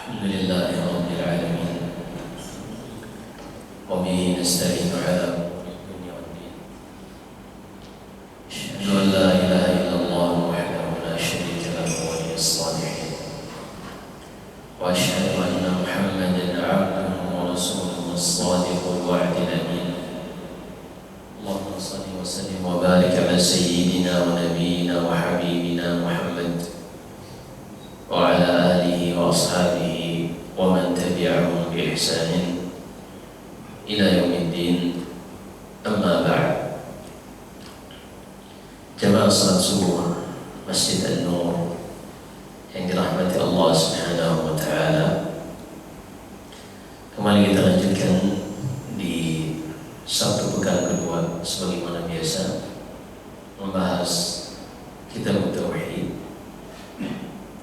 Alhamdulillahi Rabbil Alamin. Wa bihi nasta'inu ala umuri dunya wad din. Asyhadu an la ilaha illallah wahdahu la syarika lahu waliyus shalihin. Wa asyhadu anna Muhammadan 'abduhu wa rasuluhu as-sadiqul wa'dil amin. Allahumma shalli wa sallim wa barik ala sayyidina wa nabiyyina wa habibina Muhammad wa ala alihi wa ashabihi wa man tabi'ahum bi ihsanin ila yaumiddin. Amma ba'd. Jamaah salat subuh Masjid An-Nur yang dirahmati Allah Subhanahu wa taala, kembali kita lanjutkan di Sabtu pekan kedua sebagaimana biasa membahas kitab tauhid,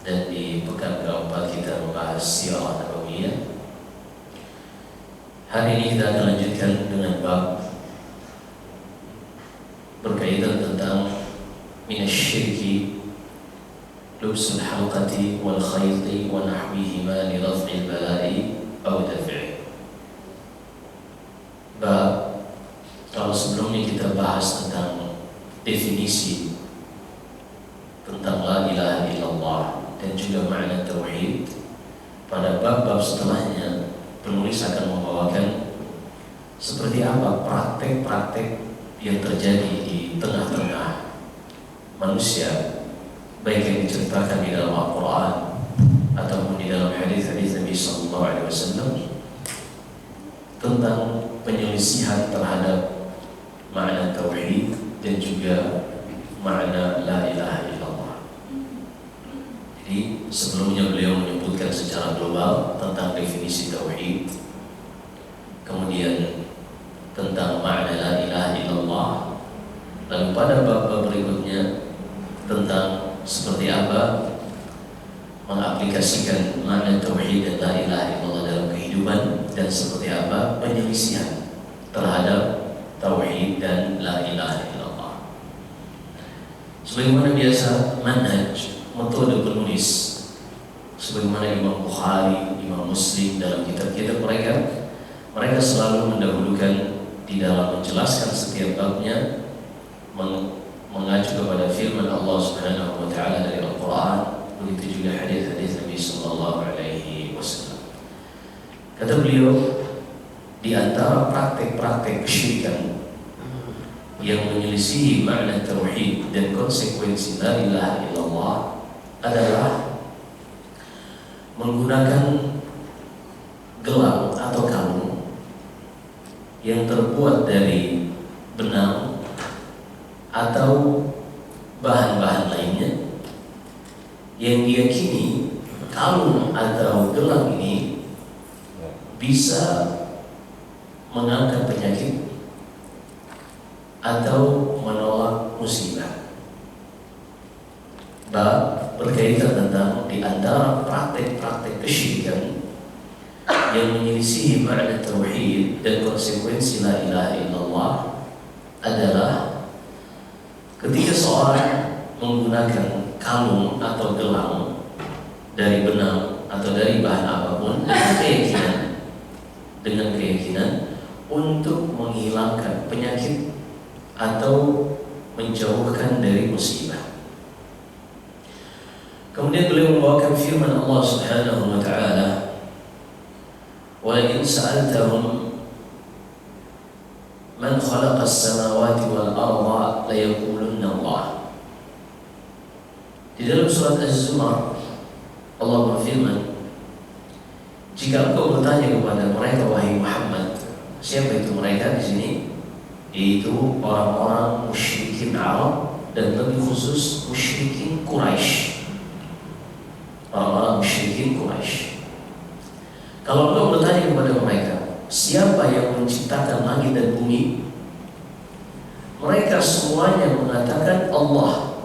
dan di pekan keempat kita membahas sirah nabawiyah. Hari ini kita akan lanjutkan dengan bab berkaitan tentang minasyirki lubsul halqati wal khayti wa nahwihima li raf'il bala'i aw daf'i. Bab, kalau sebelumnya kita bahas tentang definisi tentang la ilaha illallah dan juga makna tauhid, pada bab-bab setelahnya penulis akan membawakan seperti apa praktek-praktek yang terjadi di tengah-tengah manusia, baik yang diceritakan di dalam Al-Quran ataupun di dalam hadis-hadis Nabi Sallallahu Alaihi Wasallam tentang penyelisihan terhadap makna tauhid dan juga makna la ilaha illallah. Jadi sebelumnya beliau menyebutkan secara global tentang definisi tauhid, kemudian tentang makna la ilaha illallah, lalu pada bab-bab berikutnya tentang seperti apa mengaplikasikan makna tauhid dan la ilaha illallah dalam kehidupan, dan seperti apa penyelisihan terhadap tauhid dan la ilaha illallah. Sebagaimana biasa manhaj, metode penulis, sebagaimana Imam Bukhari, Imam Muslim dalam kitab-kitab mereka selalu mendahulukan di dalam menjelaskan setiap babnya mengacu kepada firman Allah Subhanahu wa taala dari Al-Qur'an, begitu juga hadis-hadis Nabi sallallahu alaihi wasallam. Kata beliau, di antara praktek-praktek kesyirikan yang menyelisihi makna tauhid dan konsekuensi la ilaha illallah adalah menggunakan gelang atau kalung yang terbuat dari benang atau bahan-bahan lainnya, yang diyakini kalung atau gelang ini bisa mengangkat penyakit atau menolak musibah. Bab berkaitan tentang di antara praktek-praktek kesyirikan yang menyelisihi makna tauhid dan konsekuensi la ilaha illallah adalah ketika seorang menggunakan kalung atau gelang dari benang atau dari bahan apapun dengan keyakinan untuk menghilangkan penyakit atau menjauhkan dari musibah. Kemudian beliau membawakan firman Allah Subhanahu wa taala, "Wa in sa'altahum man khalaqa as-samawati wal arda la yaqulunna Allah." Di dalam surat Az-Zumar Allah berfirman, jika engkau bertanya kepada mereka, wahai Muhammad, siapa itu mereka di sini? Yaitu orang-orang musyrikin Arab dan lebih khusus musyrikin Quraisy. Orang-orang musyrikin Quraisy. Kalau engkau bertanya kepada mereka, siapa yang menciptakan langit dan bumi? Mereka semuanya mengatakan Allah.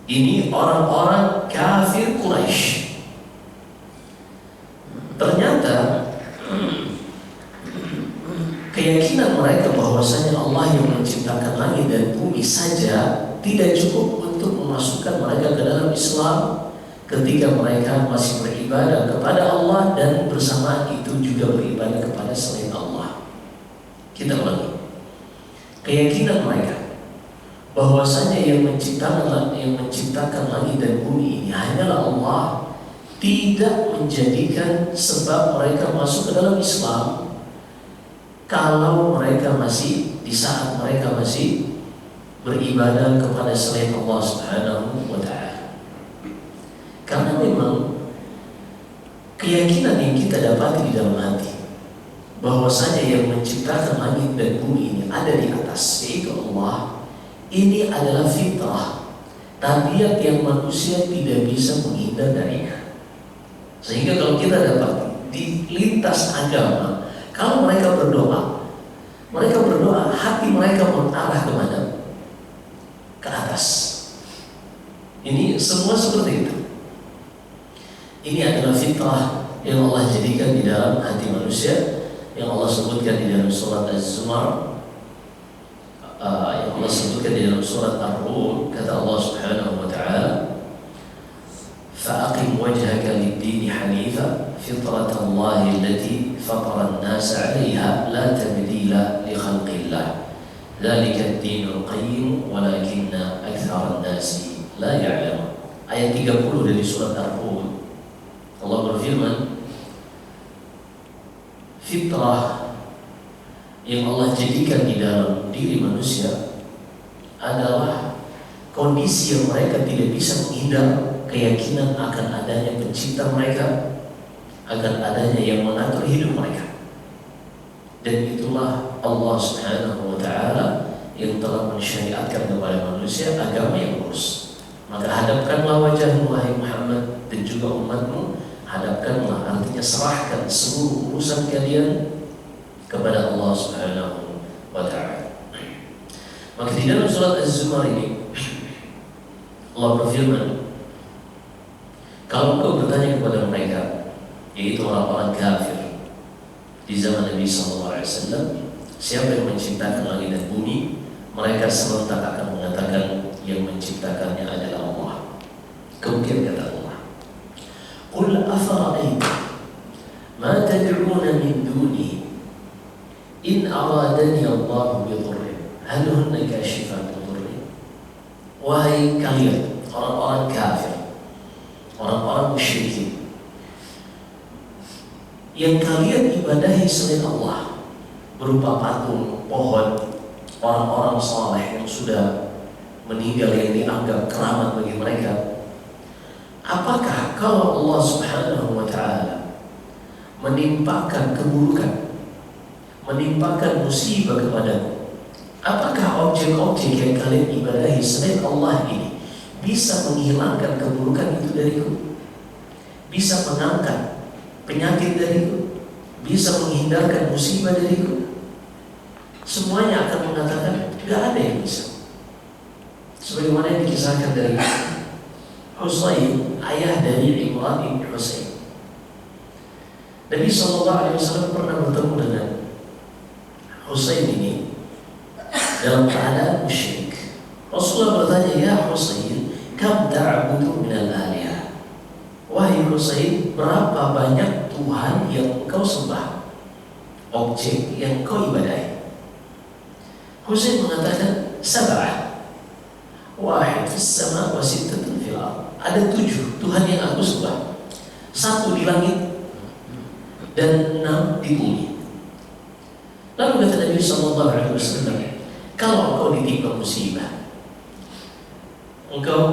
Ini orang-orang kafir Quraisy. Ternyata keyakinan mereka bahwasanya Allah yang menciptakan langit dan bumi saja tidak cukup untuk memasukkan mereka ke dalam Islam ketika mereka masih beribadah kepada Allah dan bersamaan itu juga beribadah kepada selain Allah. Kita ulangi. Keyakinan mereka bahwasanya yang menciptakan langit dan bumi ini hanyalah Allah, tidak menjadikan sebab mereka masuk ke dalam Islam kalau mereka masih di saat mereka masih beribadah kepada selain Allah Subhanahu wa ta'ala. Karena memang keyakinan yang kita dapati di dalam hati bahwasanya yang menciptakan langit dan bumi ini ada di atas, yaitu Allah, ini adalah fitrah, tabiat yang manusia tidak bisa menghindar darinya. Sehingga kalau kita dapat di lintas agama, kalau mereka berdoa hati mereka mengarah kemana? Ke atas. Ini semua seperti itu. Ini adalah fitrah yang Allah jadikan di dalam hati manusia, yang Allah sebutkan di dalam surat Az-Zumar, yang Allah sebutkan di dalam surat Ar-Rum. Kata Allah Subhanahu wa ta'ala, fa'aqim wajhaka lid-din hanifa fitratallahi allati fatara an-nasa 'alayha la tabdila li khalqillah dzalika ad-dinul qayyim walakinna aktsara an-nasi la ya'lamun. Ayat 30 dari surat Ar-Rum, Allah berfirman, fitrah yang Allah jadikan di dalam diri manusia adalah kondisi yang mereka tidak bisa menghindar, keyakinan akan adanya pencipta mereka, akan adanya yang mengatur hidup mereka. Dan itulah Allah Subhanahu wa ta'ala yang telah mensyariatkan kepada manusia agama yang lurus. Maka hadapkanlah wajahmu wahai Muhammad dan juga umatmu, hadapkanlah, artinya serahkan seluruh urusan kalian kepada Allah Subhanahu wa ta'ala. Maka di dalam surat Az-Zumar ini Allah berfirman, kalau engkau bertanya kepada mereka, yaitu orang-orang kafir di zaman Nabi SAW, siapa yang menciptakan langit dan bumi, mereka serentak akan mengatakan yang menciptakannya adalah Allah. Kemudian kata Allah, qul afara'aytum ma tad'una min duni in aradani Allah bidurrin hal hunna kashifatu durri. Wahai kalian orang-orang kafir, orang-orang musyrikin yang kalian ibadahi selain Allah, berupa patung, pohon, orang-orang saleh yang sudah meninggal yang dianggap keramat bagi mereka, apakah kalau Allah Subhanahu wa ta'ala menimpakan keburukan, menimpakan musibah kepadamu, apakah objek-objek yang kalian ibadahi selain Allah ini bisa menghilangkan keburukan itu dariku? Bisa mengangkat penyakit dariku? Bisa menghindarkan musibah dariku? Semuanya akan mengatakan tidak ada yang bisa. Sebagaimana yang dikisahkan dari Husain, ayah dari Imran bin Husain. Nabi SAW pernah bertemu dengan Husain ini dalam keadaan musyrik. Rasulullah bertanya, ya Husain, kam ta'budu minal alihah? Wahai Husain, berapa banyak Tuhan yang kau sembah, objek yang kau ibadahi? Husain mengatakan, sab'ah, wahid fis sama wa sittatun fil ardh. Ada 7 Tuhan yang aku sembah, 1 di langit dan 6 di bumi. Lalu kata Nabi SAW, kalau engkau ditimpa musibah, engkau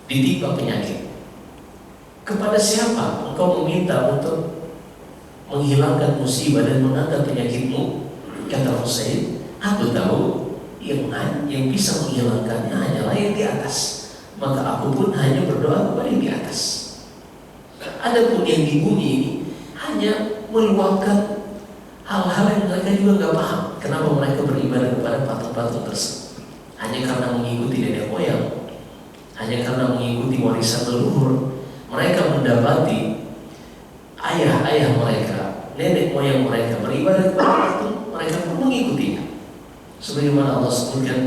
ditimpa penyakit, kepada siapa engkau meminta untuk menghilangkan musibah dan mengangkat penyakitmu? Kata Husain, aku tahu yang bisa menghilangkannya hanyalah yang di atas, maka aku pun hanya berdoa kepada yang di atas. Adapun yang di bumi ini hanya meluapkan hal-hal yang mereka juga nggak paham. Kenapa mereka beribadah kepada patung-patung tersebut? Hanya karena mengikuti nenek moyang, hanya karena mengikuti warisan leluhur. Mereka mendapati ayah-ayah mereka, nenek moyang mereka beribadah kepada patung, mereka pun mengikutinya. Sebagaimana Allah sebutkan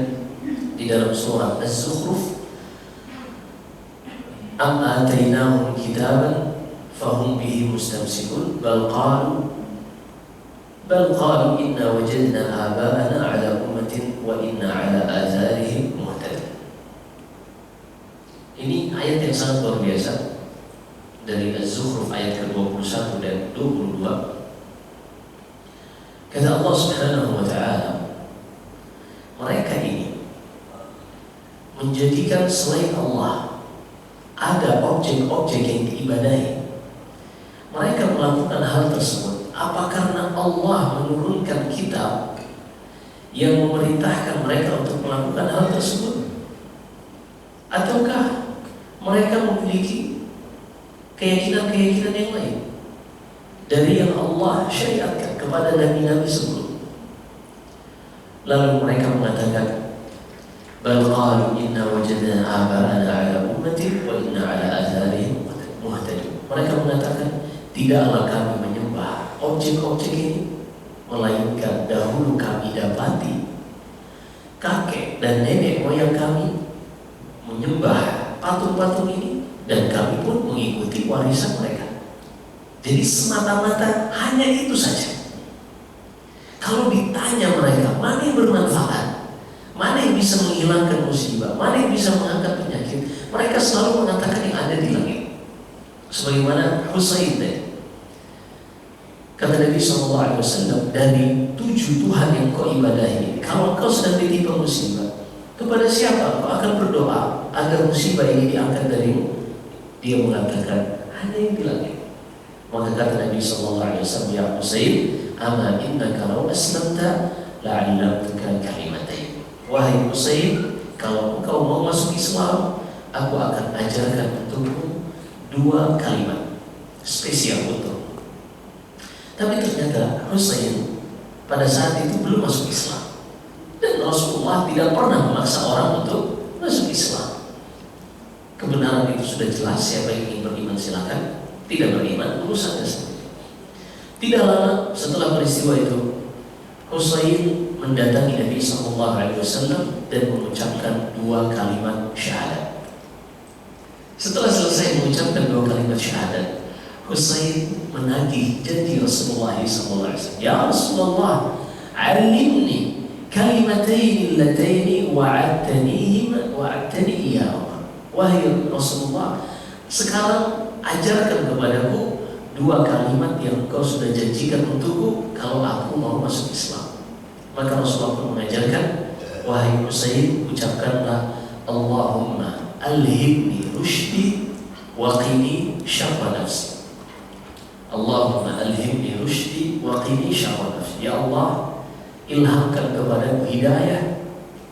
di dalam surat Az-Zukhruf, am atainahum kitaban fahum bihi mustamsikun bal qalu inna wajadna aba'ana ala ummatin wa inna ala azarihim muhtadun. Ini ayat yang sangat luar biasa dari Az-Zukhruf ayat ke-21 dan 22. Kata Allah Subhanahu wa ta'ala, mereka ini menjadikan selain Allah ada objek-objek yang diibadahi. Mereka melakukan hal tersebut apa karena Allah menurunkan kitab yang memerintahkan mereka untuk melakukan hal tersebut, ataukah mereka memiliki keyakinan-keyakinan yang lain dari yang Allah syariatkan kepada nabi-nabi sebelum. Lalu mereka mengatakan, bal qalu inna wajadna aba'ana ala ummatin wa inna ala atharihim muhtadun. Mereka mengatakan, tidaklah kami menyembah objek-objek ini, melainkan dahulu kami dapati kakek dan nenek moyang kami menyembah patung-patung ini dan kami pun mengikuti warisan mereka. Jadi semata-mata hanya itu saja. Kalau ditanya mereka mana yang bermanfaat, mana yang bisa menghilangkan musibah, mana yang bisa mengangkat penyakit, mereka selalu mengatakan yang ada di langit. Sebagaimana Husain tadi, kata Nabi SAW, dari 7 Tuhan yang kau ibadahi, kalau kau sedang ditimpa musibah, kepada siapa kau akan berdoa agar musibah ini diangkat darimu? Dia mengatakan hanya yang di langit. Maka kata Nabi SAW, ya Husain, ama innaka law aslamta la'allamtuka kalimatain. Wahai Husain, kalau engkau mau masuk Islam, aku akan ajarkan untukmu 2 kalimat spesial untukmu. Tapi ternyata Husain pada saat itu belum masuk Islam, dan Rasulullah tidak pernah memaksa orang untuk masuk Islam. Kebenaran itu sudah jelas, siapa yang ingin beriman silakan, tidak beriman urusan sendiri. Tidak lama setelah peristiwa itu, Husain mendatangi Nabi SAW dan mengucapkan 2 kalimat syahadat. Setelah selesai mengucapkan 2 kalimat syahadat, Husain menagih janji Rasulullah SAW. Ya Rasulullah, alimni kalimatain allataini wa'adtani iyahuma. Wahai Rasulullah, sekarang ajarkan kepadaku 2 kalimat yang kau sudah janjikan untukku kalau aku mau masuk Islam. Maka Rasulullah pun mengajarkan, wahai Husain, ucapkanlah Allahumma alhimni rushdi wa qini syarra nafsi. Allahumma alhimni rushdi wa qini syarra nafsi. Ya Allah, ilhamkan kepadaku hidayah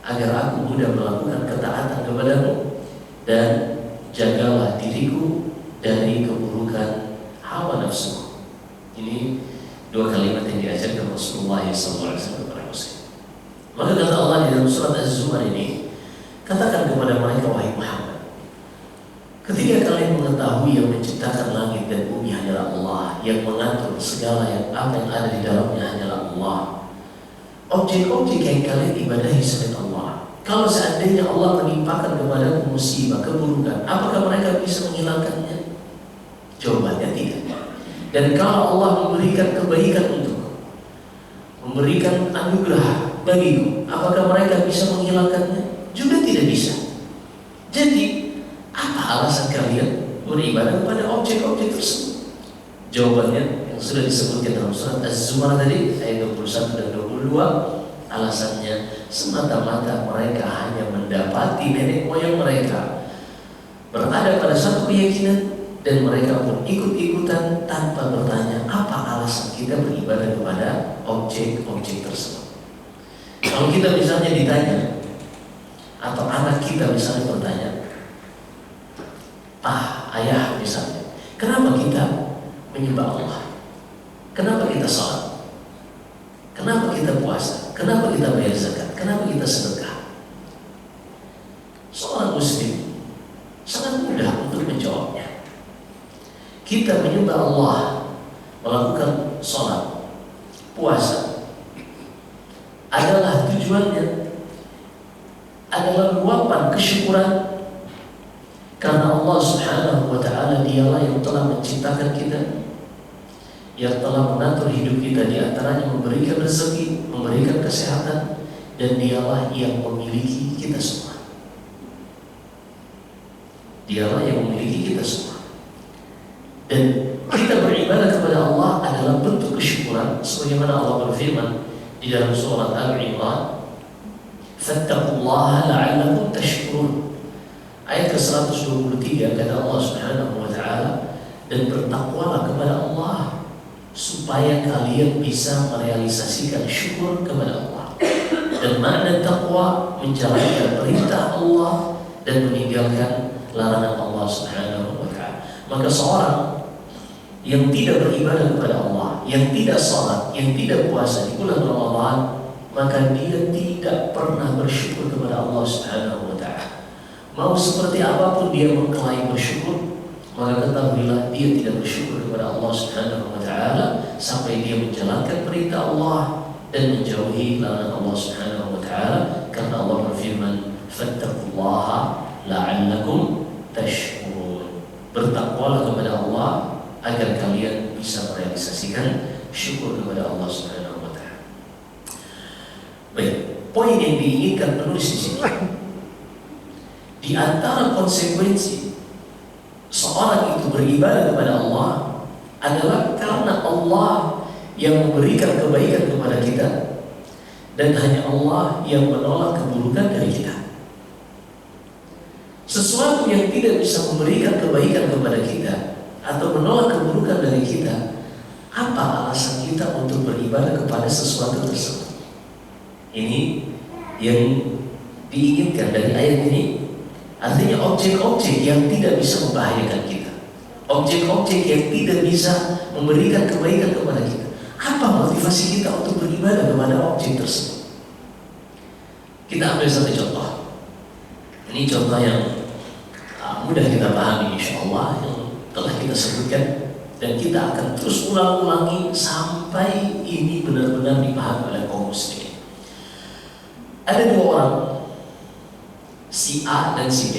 agar aku mudah melakukan ketaatan kepadamu, dan jagalah diriku dari keburukan hawa nafsu. Ini 2 kalimat yang diajarkan Rasulullah SAW kepada Husain. Maka kata Allah di dalam surat Az-Zumar ini, katakan kepada mereka, wahai Muhammad, ketika kalian mengetahui yang menciptakan langit dan bumi hanyalah Allah, yang mengatur segala apa yang ada di dalamnya hanyalah Allah, objek-objek yang kalian ibadahi selain Allah, kalau seandainya Allah menimpakan kepada musibah, keburukan, apakah mereka bisa menghilangkannya? Jawabannya tidak. Dan kalau Allah memberikan kebaikan untukku, memberikan anugerah bagiku, apakah mereka bisa menghilangkannya? Juga tidak bisa. Jadi, apa alasan kalian beribadah kepada objek-objek tersebut? Jawabannya yang sudah disebutkan dalam surat Az-Zumar tadi, ayat 21 dan 22, alasannya semata-mata mereka hanya mendapati nenek moyang mereka berada pada satu keyakinan, dan mereka pun ikut-ikutan tanpa bertanya apa alasan kita beribadah kepada objek-objek tersebut. Kalau kita misalnya ditanya, atau anak kita misalnya bertanya, ayah misalnya, kenapa kita menyembah Allah? Kenapa kita sholat? Kenapa kita puasa? Kenapa kita bayar zakat? Kenapa kita sedekah? Seorang muslim sangat mudah untuk menjawabnya. Kita menyembah Allah, melakukan sholat, puasa, adalah tujuannya adalah luapan kesyukuran Karena Allah Subhanahu wa Ta'ala dialah yang telah menciptakan kita, yang telah mengatur hidup kita, di antaranya memberikan rezeki, memberikan kesehatan, dan dialah yang memiliki kita semua. Dialah yang memiliki kita semua. Dan kita beribadah kepada Allah adalah bentuk kesyukuran, sebagaimana Allah berfirman di dalam surat Al-Imran, "Fattaqullaha la'allakum tashkurun." Ayat ke-123 kata Allah Subhanahu wa Ta'ala, dan bertakwalah kepada Allah supaya kalian bisa merealisasikan syukur kepada Allah. Dan makna takwa menjalankan perintah Allah dan meninggalkan larangan Allah Subhanahu wa Ta'ala. Maka seorang yang tidak beribadah kepada Allah, yang tidak salat, yang tidak puasa di bulan Ramadan, maka dia tidak pernah bersyukur kepada Allah Subhanahu wa Ta'ala. Mau seperti apapun dia mengklaim bersyukur, maka ketahuilah dia tidak bersyukur kepada Allah Subhanahu wa Ta'ala sampai dia menjalankan perintah Allah dan menjauhi larangan Allah Subhanahu wa Ta'ala. Karena Allah berfirman, "Fattaqullaha la'allakum tashkurun." Bertakwalah kepada Allah agar kalian bisa merealisasikan syukur kepada Allah Subhanahu wa Ta'ala. Baik, poin yang diinginkan penulis di sini, di antara konsekuensi seorang itu beribadah kepada Allah adalah karena Allah yang memberikan kebaikan kepada kita, dan hanya Allah yang menolak keburukan dari kita. Sesuatu yang tidak bisa memberikan kebaikan kepada kita atau menolak keburukan dari kita, apa alasan kita untuk beribadah kepada sesuatu tersebut? Ini yang diinginkan dari ayat ini. Artinya objek-objek yang tidak bisa membahayakan kita, objek-objek yang tidak bisa memberikan kebaikan kepada kita. Apa motivasi kita untuk beribadah kepada objek tersebut? Kita ambil satu contoh. Ini contoh yang mudah kita pahami insya Allah, yang telah kita sebutkan, dan kita akan terus ulang-ulangi sampai ini benar-benar dipahami oleh kaum muslimin. Ada dua orang, si A dan si B.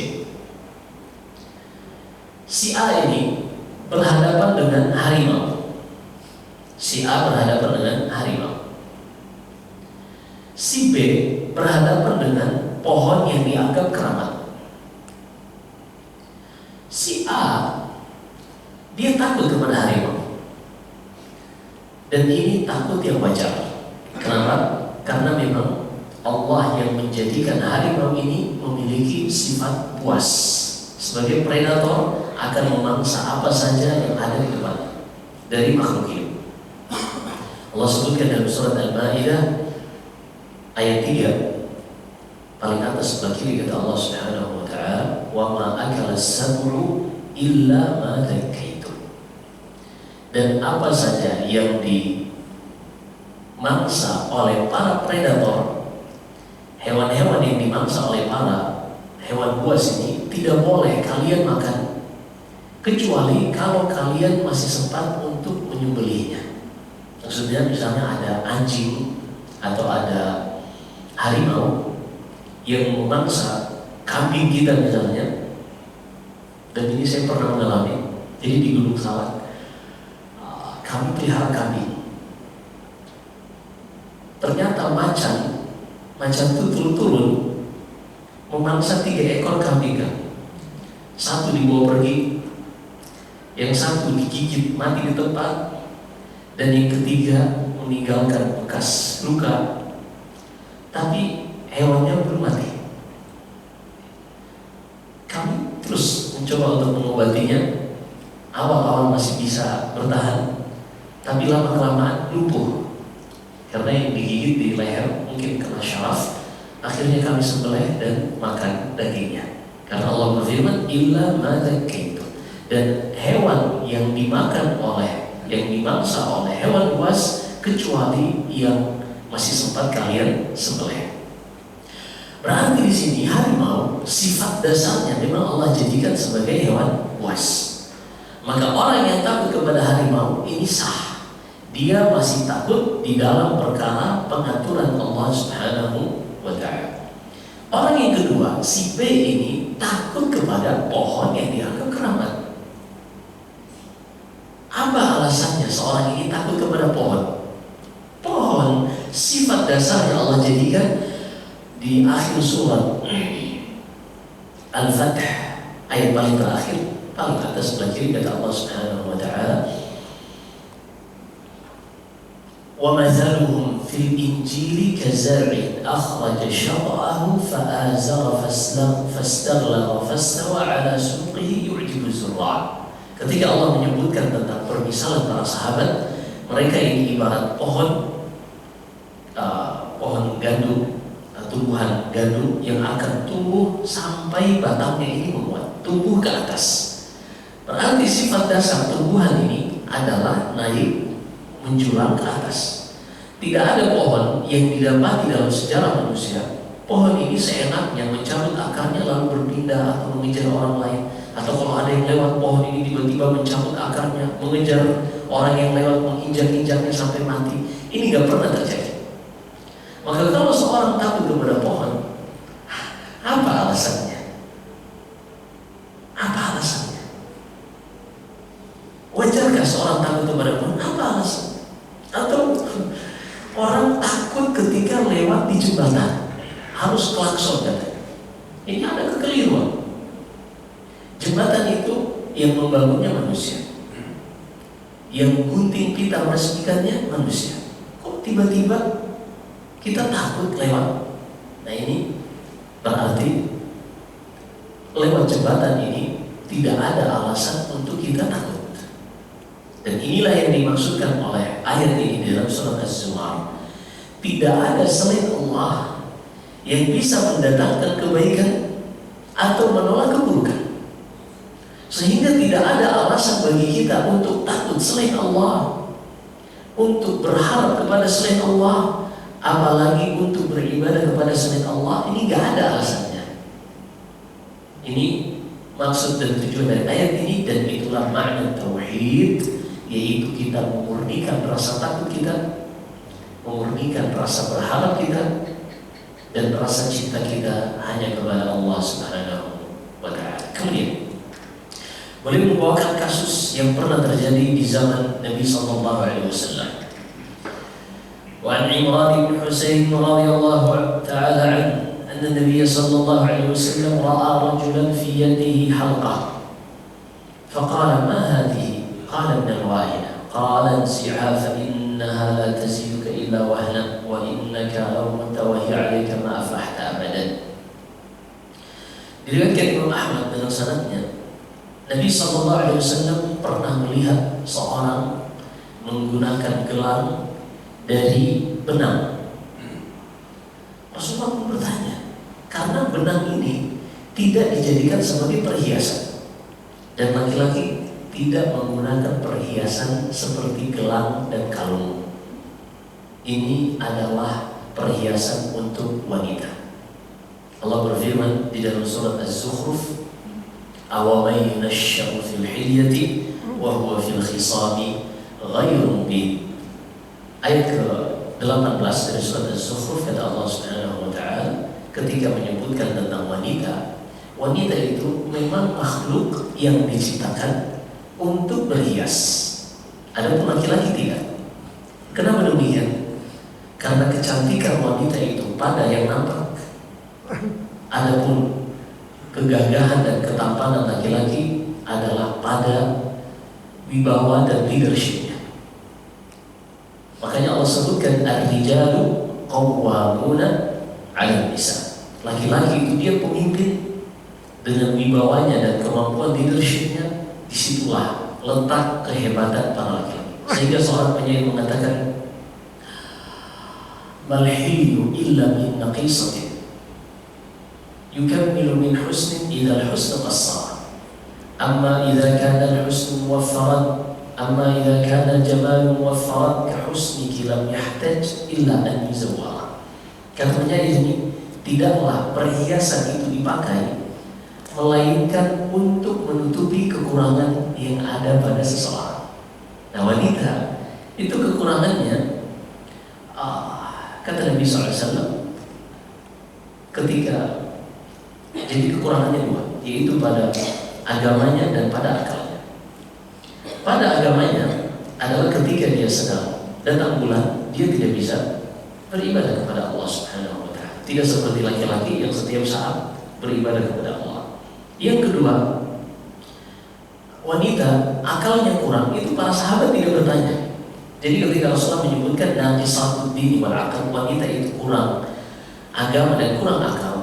Si A ini berhadapan dengan harimau. Si A berhadapan dengan harimau. Si B berhadapan dengan pohon yang dianggap keramat. Si A, dia takut kepada harimau, dan ini takut yang wajar. Kenapa? Karena memang Allah yang menjadikan harimau ini memiliki sifat buas. Sebagai predator akan memangsa apa saja yang ada di depan dari makhluk hidup. Allah sebutkan dalam surat Al-Ma'idah ayat 3 paling atas sebelah kiri, kata Allah Subhanahu wa Ta'ala, "Wa ma akala as-sab'u illa ma dzakaitum." Dan apa saja yang dimangsa oleh para predator, hewan-hewan yang dimangsa oleh para hewan buas ini, tidak boleh kalian makan kecuali kalau kalian masih sempat untuk menyembelihnya. Maksudnya misalnya ada anjing atau ada harimau yang memangsa kambing kita misalnya, dan ini saya pernah mengalami. Jadi di Gunung Salak kami pelihara kambing. Ternyata macan itu turun memangsa 3 ekor kambing kan. Satu dibawa pergi, yang satu digigit mati di tempat, dan yang ketiga meninggalkan bekas luka. Tapi hewannya belum mati. Kami terus mencoba untuk mengobatinya. Awal-awal masih bisa bertahan, tapi lama-kelamaan lumpuh karena yang digigit di leher mungkin kena syaraf. Akhirnya kami sembelih dan makan dagingnya. Karena Allah berfirman, "Illa ma dzakaitum." Dan hewan yang dimakan oleh, yang dimangsa oleh hewan buas, kecuali yang masih sempat kalian sembelih. Berarti di sini harimau sifat dasarnya memang Allah jadikan sebagai hewan buas. Maka orang yang takut kepada harimau ini sah. Dia masih takut di dalam perkara pengaturan Allah Subhanahu wa Ta'ala. Orang yang kedua, si B ini takut kepada pohon yang dianggap keramat. Apa alasannya seorang ini takut kepada pohon? Pohon, sifat dasarnya Allah jadikan di akhir surat Al-Fath, ayat paling terakhir, paling atas sebelah kiri, kata Allah Subhanahu wa taala, وَمَثَلُهُمْ فِي الْإِنْجِيلِ كَزَرْعٍ أَخْرَجَ شَطْأَهُ فَآزَرَ فَاسْتَغْلَظَ فَاسْتَوَى عَلَى سُوقِهِ يُعْجِبُ الزُّرَّاعَ. Ketika Allah menyebutkan tentang permisalan para sahabat, mereka ini ibarat pohon gandum, tumbuhan gandum yang akan tumbuh sampai batangnya ini menguat, tumbuh ke atas. Berarti sifat dasar tumbuhan ini adalah naik menjulang ke atas. Tidak ada pohon yang didapati dalam sejarah manusia, pohon ini seenaknya mencabut akarnya lalu berpindah atau mengejar orang lain, atau kalau ada yang lewat pohon ini tiba-tiba mencabut akarnya, mengejar orang yang lewat, menginjak-injaknya sampai mati. Ini gak pernah terjadi. Maka kalau seorang takut kepada pohon, apa alasannya? Apa alasannya? Wajarkah seorang takut kepada pohon? Apa alasannya? Atau orang takut ketika lewat di jembatan harus klakson katanya. Ini ada kekeliruan. Jembatan itu yang membangunnya manusia, yang gunting pita meresmikannya manusia. Kok tiba-tiba kita takut lewat? Nah ini berarti lewat jembatan ini tidak ada alasan untuk kita takut. Dan inilah yang dimaksudkan oleh ayat ini dalam surat Az-Zumar. Tidak ada selain Allah yang bisa mendatangkan kebaikan atau menolak keburukan, sehingga tidak ada alasan bagi kita untuk takut selain Allah, untuk berharap kepada selain Allah, apalagi untuk beribadah kepada selain Allah. Ini gak ada alasannya. Ini maksud dan tujuan dari ayat ini, dan itulah makna tauhid, yaitu kita memurnikan rasa takut kita, memurnikan rasa berharap kita, dan rasa cinta kita hanya kepada Allah Subhanahu wa ta'ala. Kemudian boleh membawakan kasus yang pernah terjadi di zaman Nabi sallallahu alaihi wasallam. وعن عمران بن حسين رضي الله تعالى عنه أن النبي صلى الله عليه وسلم رأى رجلا في يده حلقة فقال ما هذه؟ قال ابن الواهنة. قال انزعها فإنها لا تزيدك إلا وهنا وإنك لو مت وهي عليك ما أفلحت أبدا. Diriwayatkan Imam Ahmad dengan sanadnya, Nabi sallallahu alaihi wasallam pernah melihat seorang menggunakan gelang dari benang. Rasulullah pun bertanya, karena benang ini tidak dijadikan sebagai perhiasan, dan laki-laki tidak menggunakan perhiasan seperti gelang dan kalung. Ini adalah perhiasan untuk wanita. Allah berfirman di dalam surat Az-Zukhruf, "Awaman yunashsha'u fil hilyati wa huwa fil khisami ghairu mubin." Ayat ke-18 dari surat Az-Zukhruf, kata Allah Subhanahu wa taala ketika menyebutkan tentang wanita, wanita itu memang makhluk yang diciptakan untuk berhias. Adapun laki-laki tidak. Kenapa demikian? Karena kecantikan wanita itu pada yang nampak. Adapun kegagahan dan ketampanan laki-laki adalah pada wibawa dan leadershipnya. Makanya Allah sebutkan ar-rijalu qawwamuna 'alan nisa. Laki-laki itu dia pemimpin dengan wibawanya dan kemampuan leadershipnya. Disitulah letak kehebatan para laki-laki. Sehingga seorang penyair mengatakan, malhiyu illa min naqisatin yukammilu min husnin idha al-husna qassara amma idha kana al-husnu muwaffaran amma idha kana al-jamalu muwaffaran ka husniki lam yahtaj illa an yuzawwara. Kata penyair ini, tidaklah perhiasan itu dipakai melainkan untuk menutupi kekurangan yang ada pada seseorang. Nah, wanita itu kekurangannya, kata Nabi SAW, ketika Jadi kekurangannya dua, yaitu pada agamanya dan pada akalnya. Pada agamanya adalah ketika dia sedang datang bulan, dia tidak bisa beribadah kepada Allah Subhanahu wa Ta'ala. Tidak seperti laki-laki yang setiap saat beribadah kepada Allah. Yang kedua, wanita akalnya kurang, itu para sahabat tidak bertanya. Jadi ketika Rasulullah menyebutkan naqisatud din wal aql, wanita itu kurang agama dan kurang akal,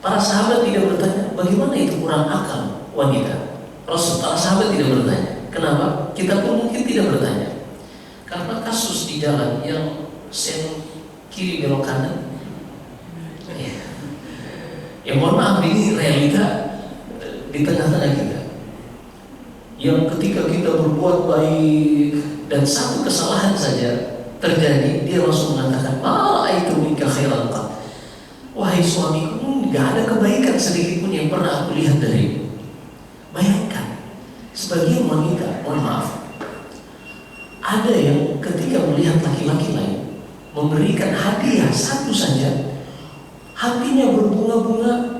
para sahabat tidak bertanya bagaimana itu kurang akal wanita. Para sahabat tidak bertanya. Kenapa? Kita pun mungkin tidak bertanya. Karena kasus di jalan yang sen kiri belok kanan, ya mohon maaf, ini realita di tengah-tengah kita. Yang ketika kita berbuat baik dan satu kesalahan saja terjadi, dia langsung mengatakan, "Ma'aitu minka khairan qat." Wahai suamiku, nggak ada kebaikan sedikit pun yang pernah aku lihat darimu. Bayangkan, sebagian wanita, mohon maaf, ada yang ketika melihat laki-laki lain memberikan hadiah satu saja, hatinya berbunga-bunga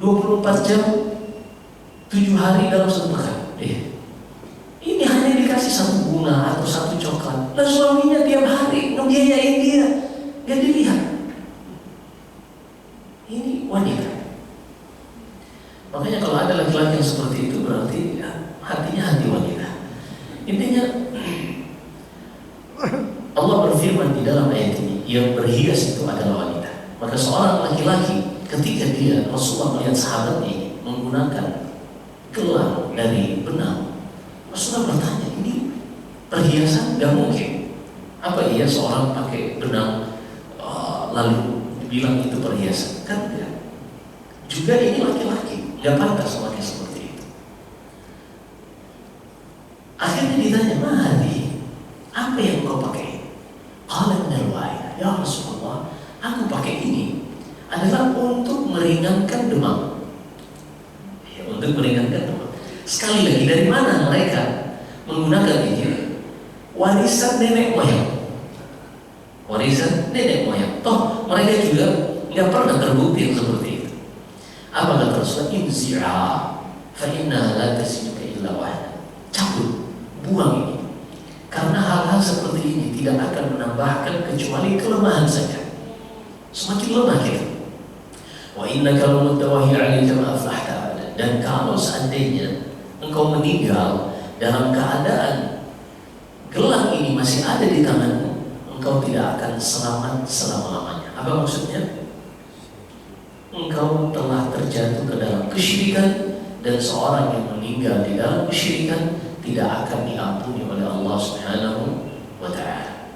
24 jam 7 hari dalam satu pekan. Ini hanya dikasih satu bunga atau satu coklat, dan suaminya tiap hari ngebiayain dia, gak dilihat. Ini wanita. Makanya kalau ada laki-laki yang seperti itu, berarti ya, hatinya hati wanita. Intinya Allah berfirman di dalam ayat ini, yang berhias itu adalah wanita. Maka seorang laki-laki ketika dia, Rasulullah melihat sahabat ini menggunakan gelang dari benang, Rasulullah bertanya, ini perhiasan? Gak mungkin. Apa iya seorang pakai benang lalu dibilang itu perhiasan? Kan tidak. Juga ini laki-laki, gak pantas pakai seperti itu. Akhirnya ditanya, "Mahadi, apa yang kau pakai?" Qala minal wa'id. Ya Rasulullah, aku pakai ini adalah untuk meringankan demam. Untuk meringankan demam. Sekali lagi, dari mana mereka menggunakan ini? Warisan nenek moyang. Warisan nenek moyang. Toh mereka juga nggak pernah terbukti yang seperti itu. Apa kata Rasulullah? Inzi'a fa inna la tasinuka illa wahda. Cabut, buang ini. Karena hal-hal seperti ini tidak akan menambahkan kecuali kelemahan saja. Semakin lemah kita. Wa innaka lamuttawahi 'alaika ma aflahta. Dan kalau seandainya engkau meninggal dalam keadaan gelang ini masih ada di tanganmu, engkau tidak akan selamat selama-lamanya. Apa maksudnya? Engkau telah terjatuh ke dalam kesyirikan, dan seorang yang meninggal di dalam kesyirikan tidak akan diampuni oleh Allah Subhanahu wa Ta'ala.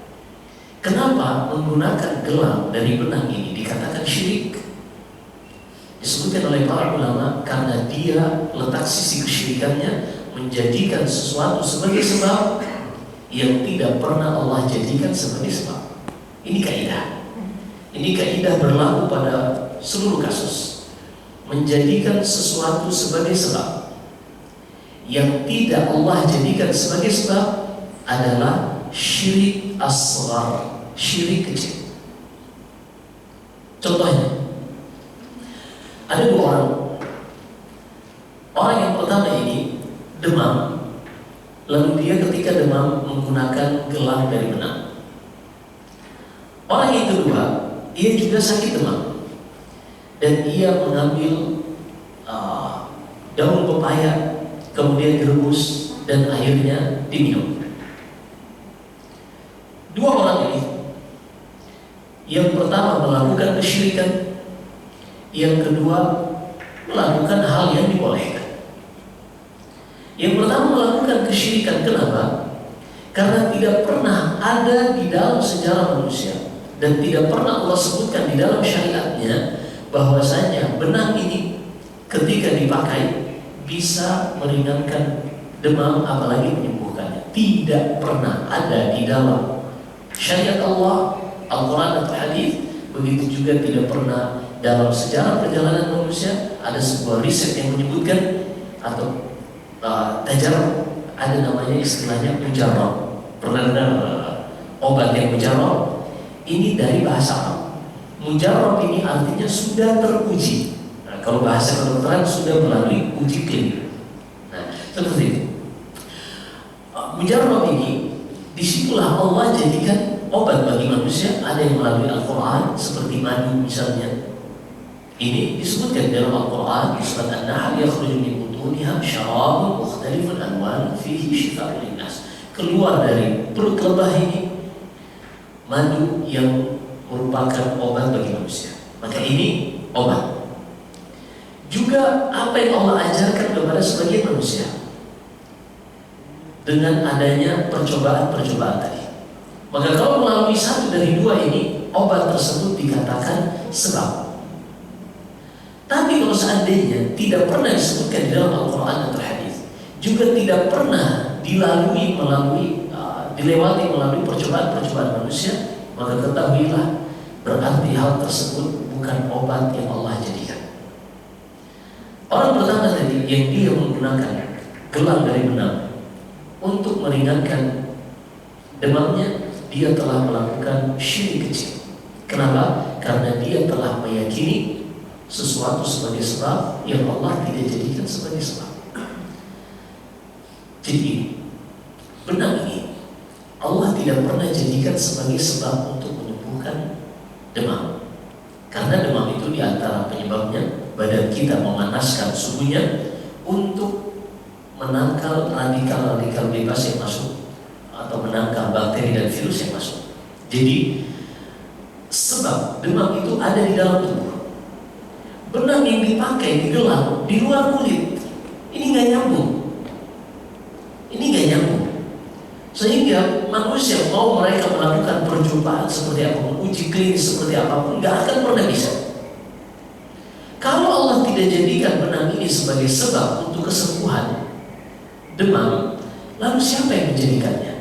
Kenapa menggunakan gelang dari benang ini dikatakan syirik? Disebutkan oleh para ulama karena dia letak sisi kesyirikannya menjadikan sesuatu sebagai sebab yang tidak pernah Allah jadikan sebagai sebab. Ini kaidah. Ini kaidah berlaku pada seluruh kasus. Menjadikan sesuatu sebagai sebab yang tidak Allah jadikan sebagai sebab adalah syirik asghar, syirik kecil. Contohnya, ada dua orang. Orang yang pertama ini demam, lalu dia ketika demam menggunakan gelang dari benang. Orang yang kedua, dia juga sakit demam, dan ia mengambil daun pepaya, kemudian direbus dan airnya diminum. Dua orang ini, yang pertama melakukan kesyirikan, yang kedua melakukan hal yang dibolehkan. Yang pertama melakukan kesyirikan, kenapa? Karena tidak pernah ada di dalam sejarah manusia dan tidak pernah Allah sebutkan di dalam syariatnya bahwasanya benang ini ketika dipakai bisa meringankan demam, apalagi menyembuhkannya. Tidak pernah ada di dalam syariat Allah, Al-Quran atau hadis. Begitu juga tidak pernah dalam sejarah perjalanan manusia ada sebuah riset yang menyebutkan atau tajarub, ada namanya istilahnya mujarrab. Pernah dengar obat yang mujarrab? Ini dari bahasa Arab. Mujarrab ini artinya sudah teruji. kedokteran. Kalau bahasa kedokteran sudah melalui uji klinik. Nah, seperti itu. Mujarrab ini, disitulah Allah jadikan obat bagi manusia. Ada yang melalui Al-Quran, seperti madu misalnya. Ini disebutkan dalam Al-Quran di surat An-Nahl, yakhruju min butuniha syarabun mukhtalifun alwan fihi syifaa'un linnas. Keluar dari perut lebah ini madu yang merupakan obat bagi manusia. Maka ini obat. Juga apa yang Allah ajarkan kepada sebagian manusia dengan adanya percobaan-percobaan tadi. Maka kalau melalui satu dari dua ini, obat tersebut dikatakan sebab. Tapi kalau seandainya tidak pernah disebutkan di dalam Al-Quran atau hadis, juga tidak pernah dilewati melalui percobaan-percobaan manusia, maka ketahuilah berarti hal tersebut bukan obat yang Allah jadikan. Orang pertama tadi yang dia menggunakan gelang dari benang untuk meringankan demamnya, dia telah melakukan syirik kecil. Kenapa? Karena dia telah meyakini sesuatu sebagai sebab yang Allah tidak jadikan sebagai sebab. Jadi benang ini Allah tidak pernah jadikan sebagai sebab untuk menyembuhkan demam. Karena demam itu diantara penyebabnya badan kita memanaskan suhunya untuk menangkal radikal-radikal bebas yang masuk atau menangkal bakteri dan virus yang masuk. Jadi sebab demam itu ada di dalam tubuh. Benang yang dipakai di gelang di luar kulit, ini nggak nyambung. Ini nggak nyambung. Sehingga manusia mau mereka melakukan perjumpaan seperti apapun, uji klinis seperti apapun, nggak akan pernah bisa. Kalau Allah tidak jadikan benang ini sebagai sebab untuk kesembuhan demam, lalu siapa yang menjadikannya?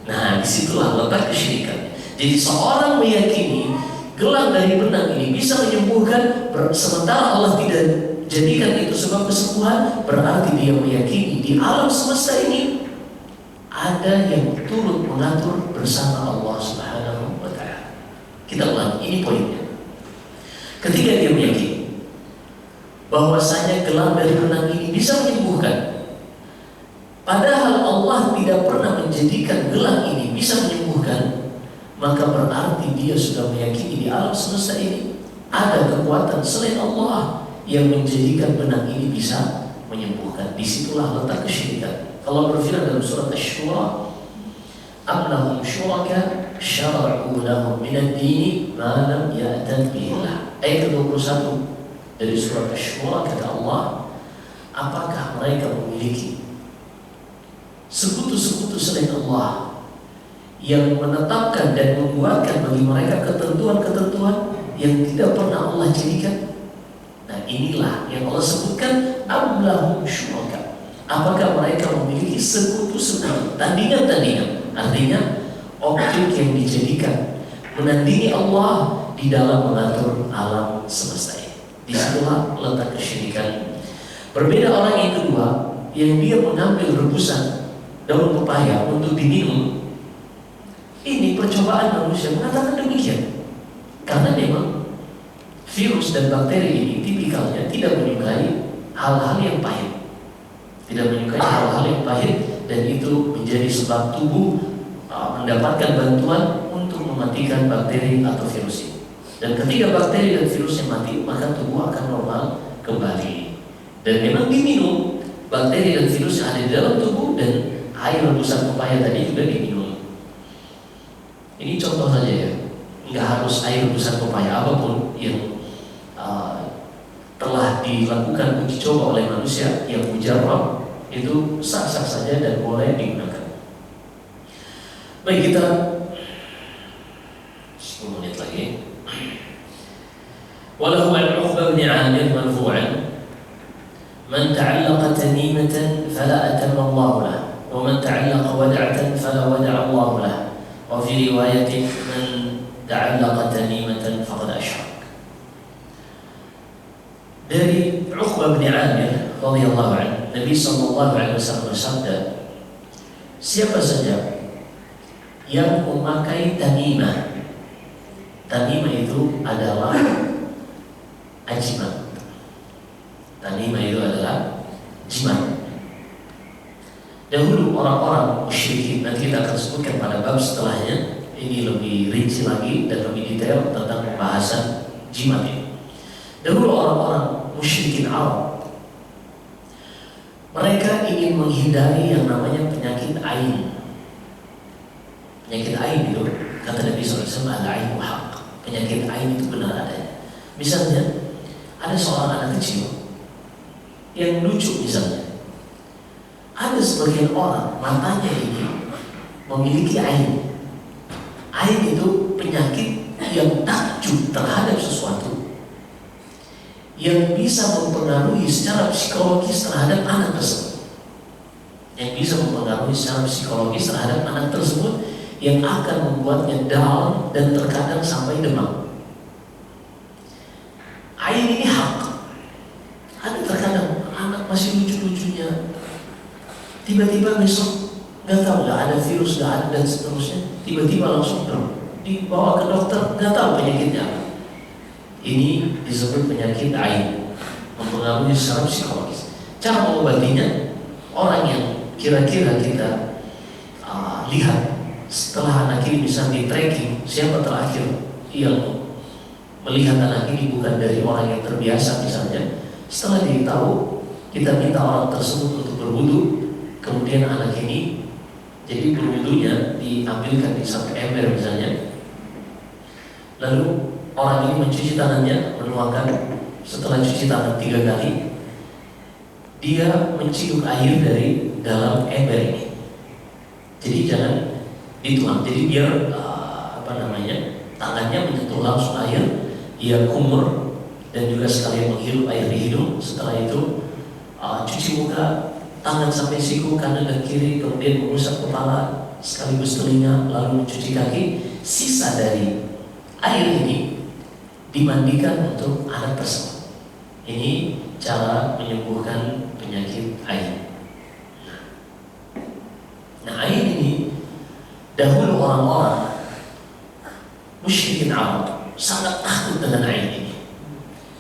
Nah, disitulah letak kesyirikan. Jadi seorang meyakini gelang dari benang ini bisa menyembuhkan, sementara Allah tidak jadikan itu sebab kesembuhan, berarti dia meyakini di alam semesta ini ada yang turut mengatur bersama Allah Subhanahu wa Ta'ala. Kita ulangi, ini poinnya. Ketika dia meyakini bahwasanya gelang dari benang ini bisa menyembuhkan, padahal Allah tidak pernah menjadikan gelang ini bisa menyembuhkan, maka berarti dia sudah meyakini di alam semesta ini ada kekuatan selain Allah yang menjadikan benang ini bisa menyembuhkan. Disitulah letak kesyirikan. Allah berfirman dalam surat Asy-Syura, "Am lahum syuraka syara'u lahum minad dini ma lam ya'tan bihi Allah." Ayat 21 dari surat Asy-Syura, kata Allah, apakah mereka memiliki sekutu-sekutu selain Allah yang menetapkan dan membuatkan bagi mereka ketentuan-ketentuan yang tidak pernah Allah jadikan? Nah, inilah yang Allah sebutkan, amlahum syuraka. Apakah mereka memiliki sekutu-sekutu, tandingan-tandingan? Artinya objek yang dijadikan menandingi Allah di dalam mengatur alam semesta ini. Disitulah letak kesyirikan. Berbeda orang yang kedua, yang dia mengambil rebusan daun pepaya untuk diminum. Ini percobaan manusia mengatakan demikian, karena memang virus dan bakteri ini tipikalnya tidak menyukai hal-hal yang pahit, dan itu menjadi sebab tubuh mendapatkan bantuan untuk mematikan bakteri atau virus ini. Dan ketika bakteri dan virusnya mati, maka tubuh akan normal kembali. Dan memang diminum bakteri dan virus yang ada di dalam tubuh, dan air rebusan pepaya tadi juga diminum. Ini contoh saja ya, nggak harus air rebusan pepaya, apapun yang telah dilakukan uji coba oleh manusia yang mujarrab itu sah-sah saja dan boleh digunakan. Baik, kita 10 menit lagi. Walahu an Uqbah bin Amir marfu'an, man ta'allaqa tamimatan fala atamma Allah lahu, wa man ta'allaqa wad'atan fala wada'a Allah lahu. وفي رواية من تعلق تميمة فقد أشرك. Dari Uqbah bin Amir radhiyallahu anhu, Nabi sallallahu alaihi wasallam bersabda, siapa saja yang memakai tamimah. Tamimah itu adalah ajimat. Tanimah itu adalah jimat. Dahulu orang-orang musyrikin, nanti kita akan sebutkan pada bab setelahnya, ini lebih rinci lagi dan lebih detail tentang pembahasan jimat ini. Dahulu orang-orang musyrikin Arab, mereka ingin menghindari yang namanya penyakit ain. Penyakit ain itu, kata Nabi SAW, al-ainu haq. Penyakit ain itu benar adanya. Misalnya, ada seorang anak kecil yang lucu misalnya. Ada sebagian orang matanya ini memiliki ain. Ain itu penyakit yang takjub terhadap sesuatu yang bisa mempengaruhi secara psikologis terhadap anak tersebut. Yang bisa mempengaruhi secara psikologis terhadap anak tersebut, yang akan membuatnya down dan terkadang sampai demam. Ain ini hak. Ada terkadang anak masih lucu-lucunya, tiba-tiba besok nggak tahu, nggak ada virus, nggak ada dan seterusnya, tiba-tiba langsung dibawa ke dokter, nggak tahu penyakitnya apa. Ini disebut penyakit ain, mempengaruhi secara psikologis. Cara mengobatinya, orang yang kira-kira kita lihat setelah anak ini bisa di tracking siapa terakhir yang melihat anak ini bukan dari orang yang terbiasa misalnya, setelah ditahu, kita minta orang tersebut untuk berwudu, kemudian anak ini jadi berwudunya diambilkan di satu ember misalnya, lalu orang ini mencuci tangannya, menuangkan, setelah cuci tangan 3 kali, dia mencium air dari dalam ember ini. Jadi jangan dituang, jadi biar tangannya menyentuh langsung air, ia kumur dan juga sekalian menghirup air di hidung. Setelah itu cuci muka, tangan sampai siku kanan dan kiri, kemudian mengusap kepala sekaligus telinga, lalu mencuci kaki. Sisa dari air ini dimandikan untuk anak tersebut. Ini cara menyembuhkan penyakit ain. Nah, ain ini dahulu orang-orang musyrikin Arab sangat takut dengan ain ini.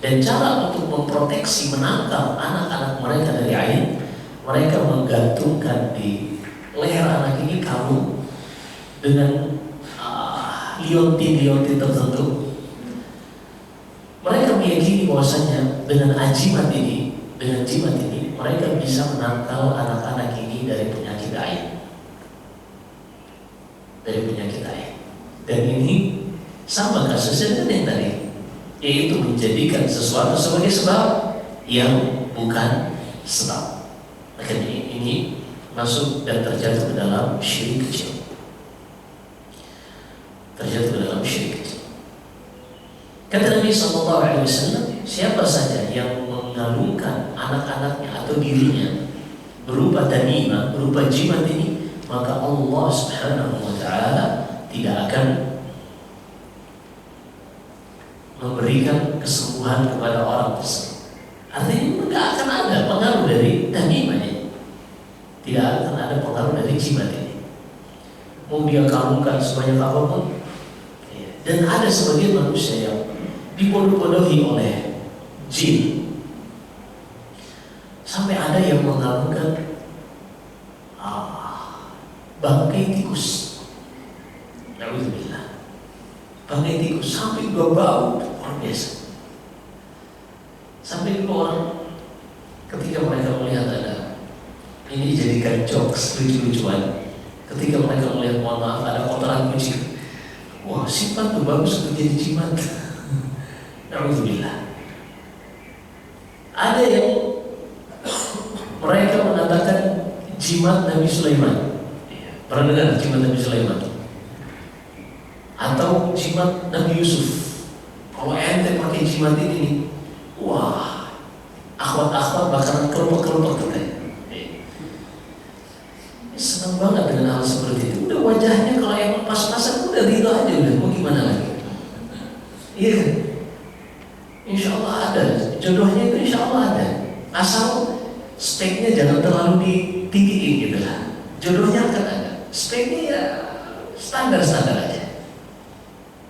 Dan cara untuk memproteksi, menangkal anak-anak mereka dari ain, mereka menggantungkan di leher anak ini kalung dengan liontin-liontin tertentu. Mereka meyakini bahwasanya dengan jimat ini mereka bisa menangkal anak-anak ini dari penyakit ain. Dan ini sama kasusnya dengan yang tadi, yaitu menjadikan sesuatu sebagai sebab yang bukan sebab. Maka ini masuk dan terjatuh ke dalam syirik kecil. Kata Nabi SAW, siapa saja yang mengalungkan anak-anaknya atau dirinya berupa tanimah, berupa jimat ini, maka Allah Subhanahu wa Ta'ala tidak akan memberikan kesembuhan kepada orang tersebut. Artinya tidak akan ada pengaruh dari tanimah ini, tidak akan ada pengaruh dari jimat ini. Mau dia kalungkan sebanyak apapun. Dan ada sebagian manusia yang dibodoh-bodohi oleh jin, sampai ada yang mengalungkan bangkai tikus. Alhamdulillah, bangkai tikus sampai juga bau luar biasa. Sampai dulu orang ketika mereka melihat ada ini dijadikan jokes lucu-lucuan. Ketika mereka melihat, mohon maaf, ada kotoran kucing, wah, simpan tuh bagus untuk jadi jimat. Alhamdulillah. Ada yang mereka mengatakan jimat Nabi Sulaiman. Pernah dengar jimat Nabi Sulaiman? Atau jimat Nabi Yusuf. Kalau ente pakai jimat ini, wah, akhwat-akhwat bakalan kelompok-kelompok kita. Senang banget dengan hal seperti itu. Udah wajahnya kalau yang pas-pasan udah ridho aja, udah mau gimana lagi? Iya kan? Insya Allah ada jodohnya, itu insya Allah ada. Asal speknya jangan terlalu ditinggiin gitu lah. Jodohnya akan ada. Speknya ya standar-standar aja.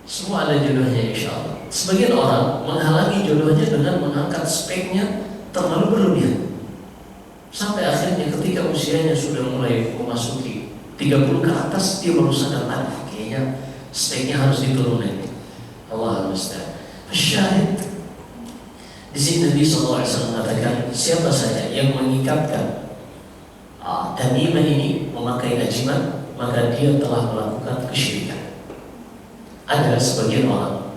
Semua ada jodohnya insya Allah. Sebagian orang menghalangi jodohnya dengan mengangkat speknya terlalu berlebihan. Sampai akhirnya ketika usianya sudah mulai memasuki 30 ke atas, dia baru sadar, kayaknya steaknya harus diturunin. Allah musta'an. Syahid di sini Nabi SAW mengatakan, siapa saja yang mengikatkan tamimah ini, memakai ajimat, maka dia telah melakukan kesyirikan. Ada sebagian orang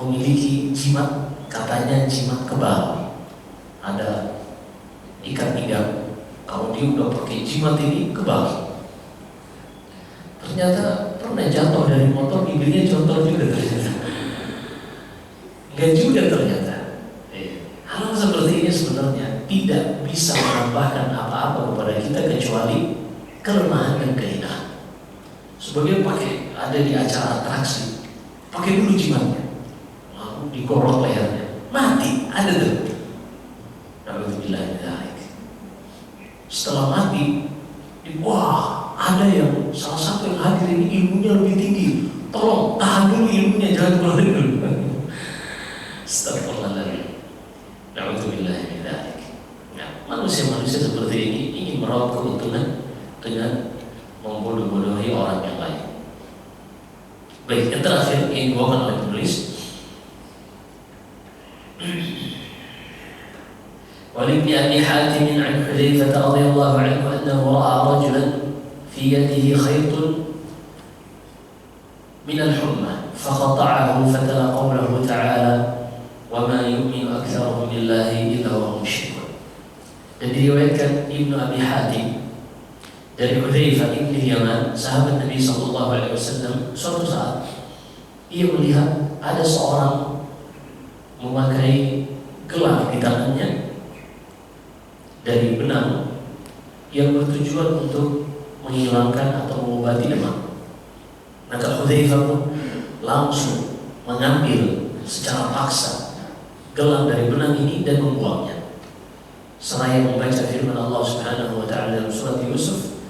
memiliki jimat, katanya jimat kebal. Ada ikat pinggang, kalau dia udah pakai jimat ini kebal. Ternyata pernah jatuh dari motor, bibirnya contoh juga ternyata. Enggak juga ternyata. Hal seperti ini sebenarnya tidak bisa menambahkan apa-apa kepada kita kecuali kelemahan dan kehinaan. Sebagian pakai, ada di acara atraksi, pakai dulu jimatnya, lalu digorok lehernya, mati, ada tuh. Setelah mati, wah, ada yang salah satu yang hadir ini ilmunya lebih tinggi. Tolong tahan dulu ilmunya, jangan keluarin dulu. Astagfirullahaladzim. Na'udzubillah min dzalik. Nah, manusia-manusia seperti ini ingin meraup keuntungan dengan membodoh-bodohi orang yang lain. Baik, yang terakhir yang dibawakan oleh penulis, ولابن أبي حاتم عن حذيفة رضي الله عنه أنه رأى رجلا في يده خيط من الحمى فقطعه فتلا قوله تعالى وما يؤمن أكثرهم بالله إلا وهم مشركون. Dan diriwayatkan Ibnu Abi Hatim dari Hudzaifah bin Yaman, sahabat Nabi SAW, suatu saat ia melihat ada seorang memakai gelang di tangannya dari benang yang bertujuan untuk menghilangkan atau mengobati demam. Maka Hudzaifah pun langsung mengambil secara paksa gelang dari benang ini dan membuangnya. Seraya membaca firman Allah Subhanahu wa taala dalam surat Yusuf,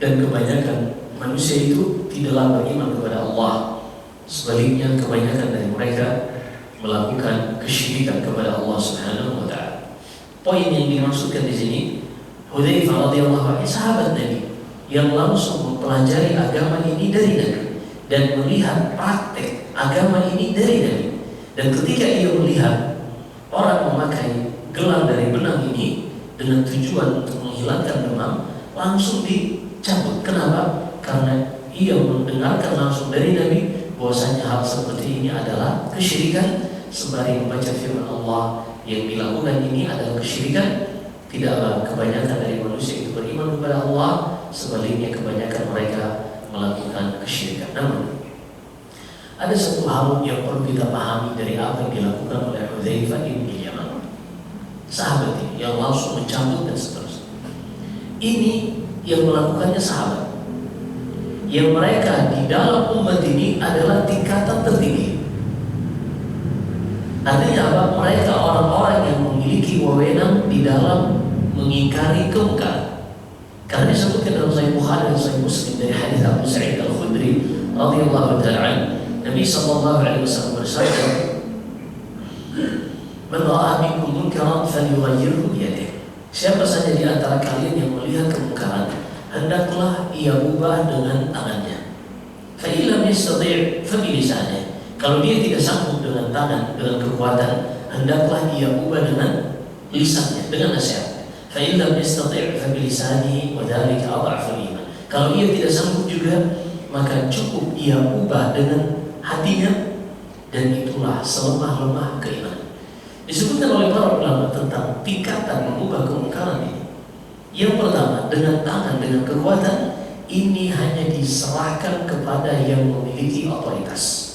dan kebanyakan manusia itu tidaklah beriman kepada Allah. Sebaliknya kebanyakan dari mereka melakukan kesyirikan kepada Allah Subhanahu wa taala. Poin yang dimaksudkan di sini, Hudzaifah radhiyallahu anhu sahabat Nabi yang langsung mempelajari agama ini dari Nabi dan melihat praktek agama ini dari Nabi. Dan ketika ia melihat orang memakai gelang dari benang ini dengan tujuan untuk menghilangkan demam, langsung dicabut. Kenapa? Karena ia mendengarkan langsung dari Nabi bahwasanya hal seperti ini adalah kesyirikan. Sembari membaca firman Allah, yang dilakukan ini adalah kesyirikan. Tidaklah kebanyakan dari manusia itu beriman kepada Allah, sebaliknya kebanyakan mereka melakukan kesyirikan. Namun ada satu hal yang perlu kita pahami dari apa yang dilakukan oleh Hudzaifah bin Yaman, sahabat ini yang langsung mencabut dan seterusnya. Ini yang melakukannya sahabat, yang mereka di dalam umat ini adalah tingkatan tertinggi. Artinya apa? Mereka orang-orang yang memiliki wewenang di dalam mengingkari kemungkaran. Karena disebutkan dalam Sahih Bukhari dan Sahih Muslim dari hadis Abu Sa'id Al-Khudri radhiyallahu ta'ala, Nabi sallallahu alaihi wasallam bersabda, "Man ra'a minkum munkaran falyughayyirhu bi yadihi." Siapa saja di antara kalian yang melihat kemungkaran, hendaklah ia ubah dengan tangannya. Fa illam yastati' fa bi lisanihi. Kalau dia tidak sanggup dengan tangan, dengan kekuatan, hendaklah ia ubah dengan lisannya, dengan nasihat. Fa illam yastati' fa bi lisanihi wa dzalika adhafu iman. Kalau ia tidak sanggup juga, maka cukup ia ubah dengan hatinya, dan itulah selemah-lemah keimanan. Disebutkan oleh para ulama tentang tingkatan mengubah kemungkaran ini. Yang pertama, dengan tangan, dengan kekuatan, ini hanya diserahkan kepada yang memiliki otoritas.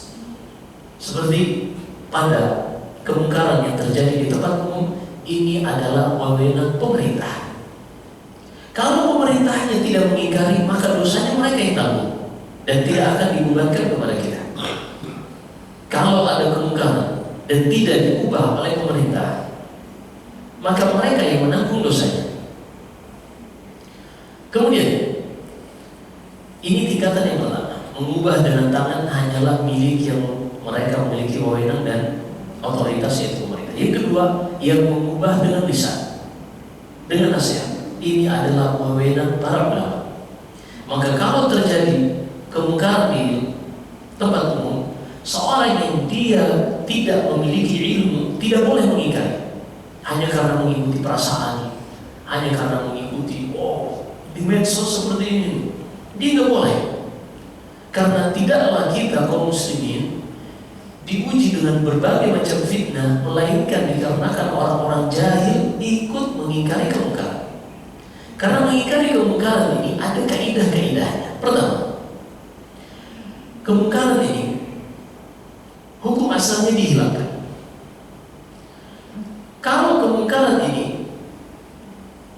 Seperti pada kemungkaran yang terjadi di tempat umum, ini adalah wewenang pemerintah. Kalau pemerintahnya tidak mengingkari, maka dosanya mereka yang tanggung dan tidak akan dibebankan kepada kita. Kalau ada kemungkaran dan tidak diubah oleh pemerintah, maka mereka yang menanggung dosanya. Kemudian, ini tingkatan yang pertama. Mengubah dengan tangan hanyalah milik yang mereka memiliki wewenang dan otoritas, yaitu pemerintah. Yang kedua, yang mengubah dengan lisan, dengan nasihat. Ini adalah wewenang para ulama. Maka kalau terjadi kemungkaran di tempat umum, seorang yang dia tidak memiliki ilmu tidak boleh mengingkari hanya karena mengikuti perasaan, hanya karena mengikuti di medsos seperti ini. Dia nggak boleh, karena tidaklah kita kaum muslimin diuji dengan berbagai macam fitnah, melainkan dikarenakan orang-orang jahil ikut mengingkari kemungkaran. Karena mengingkari kemungkaran ini ada kaidah-kaidahnya. Pertama, kemungkaran ini hukum asalnya dihilangkan. Kalau kemungkaran ini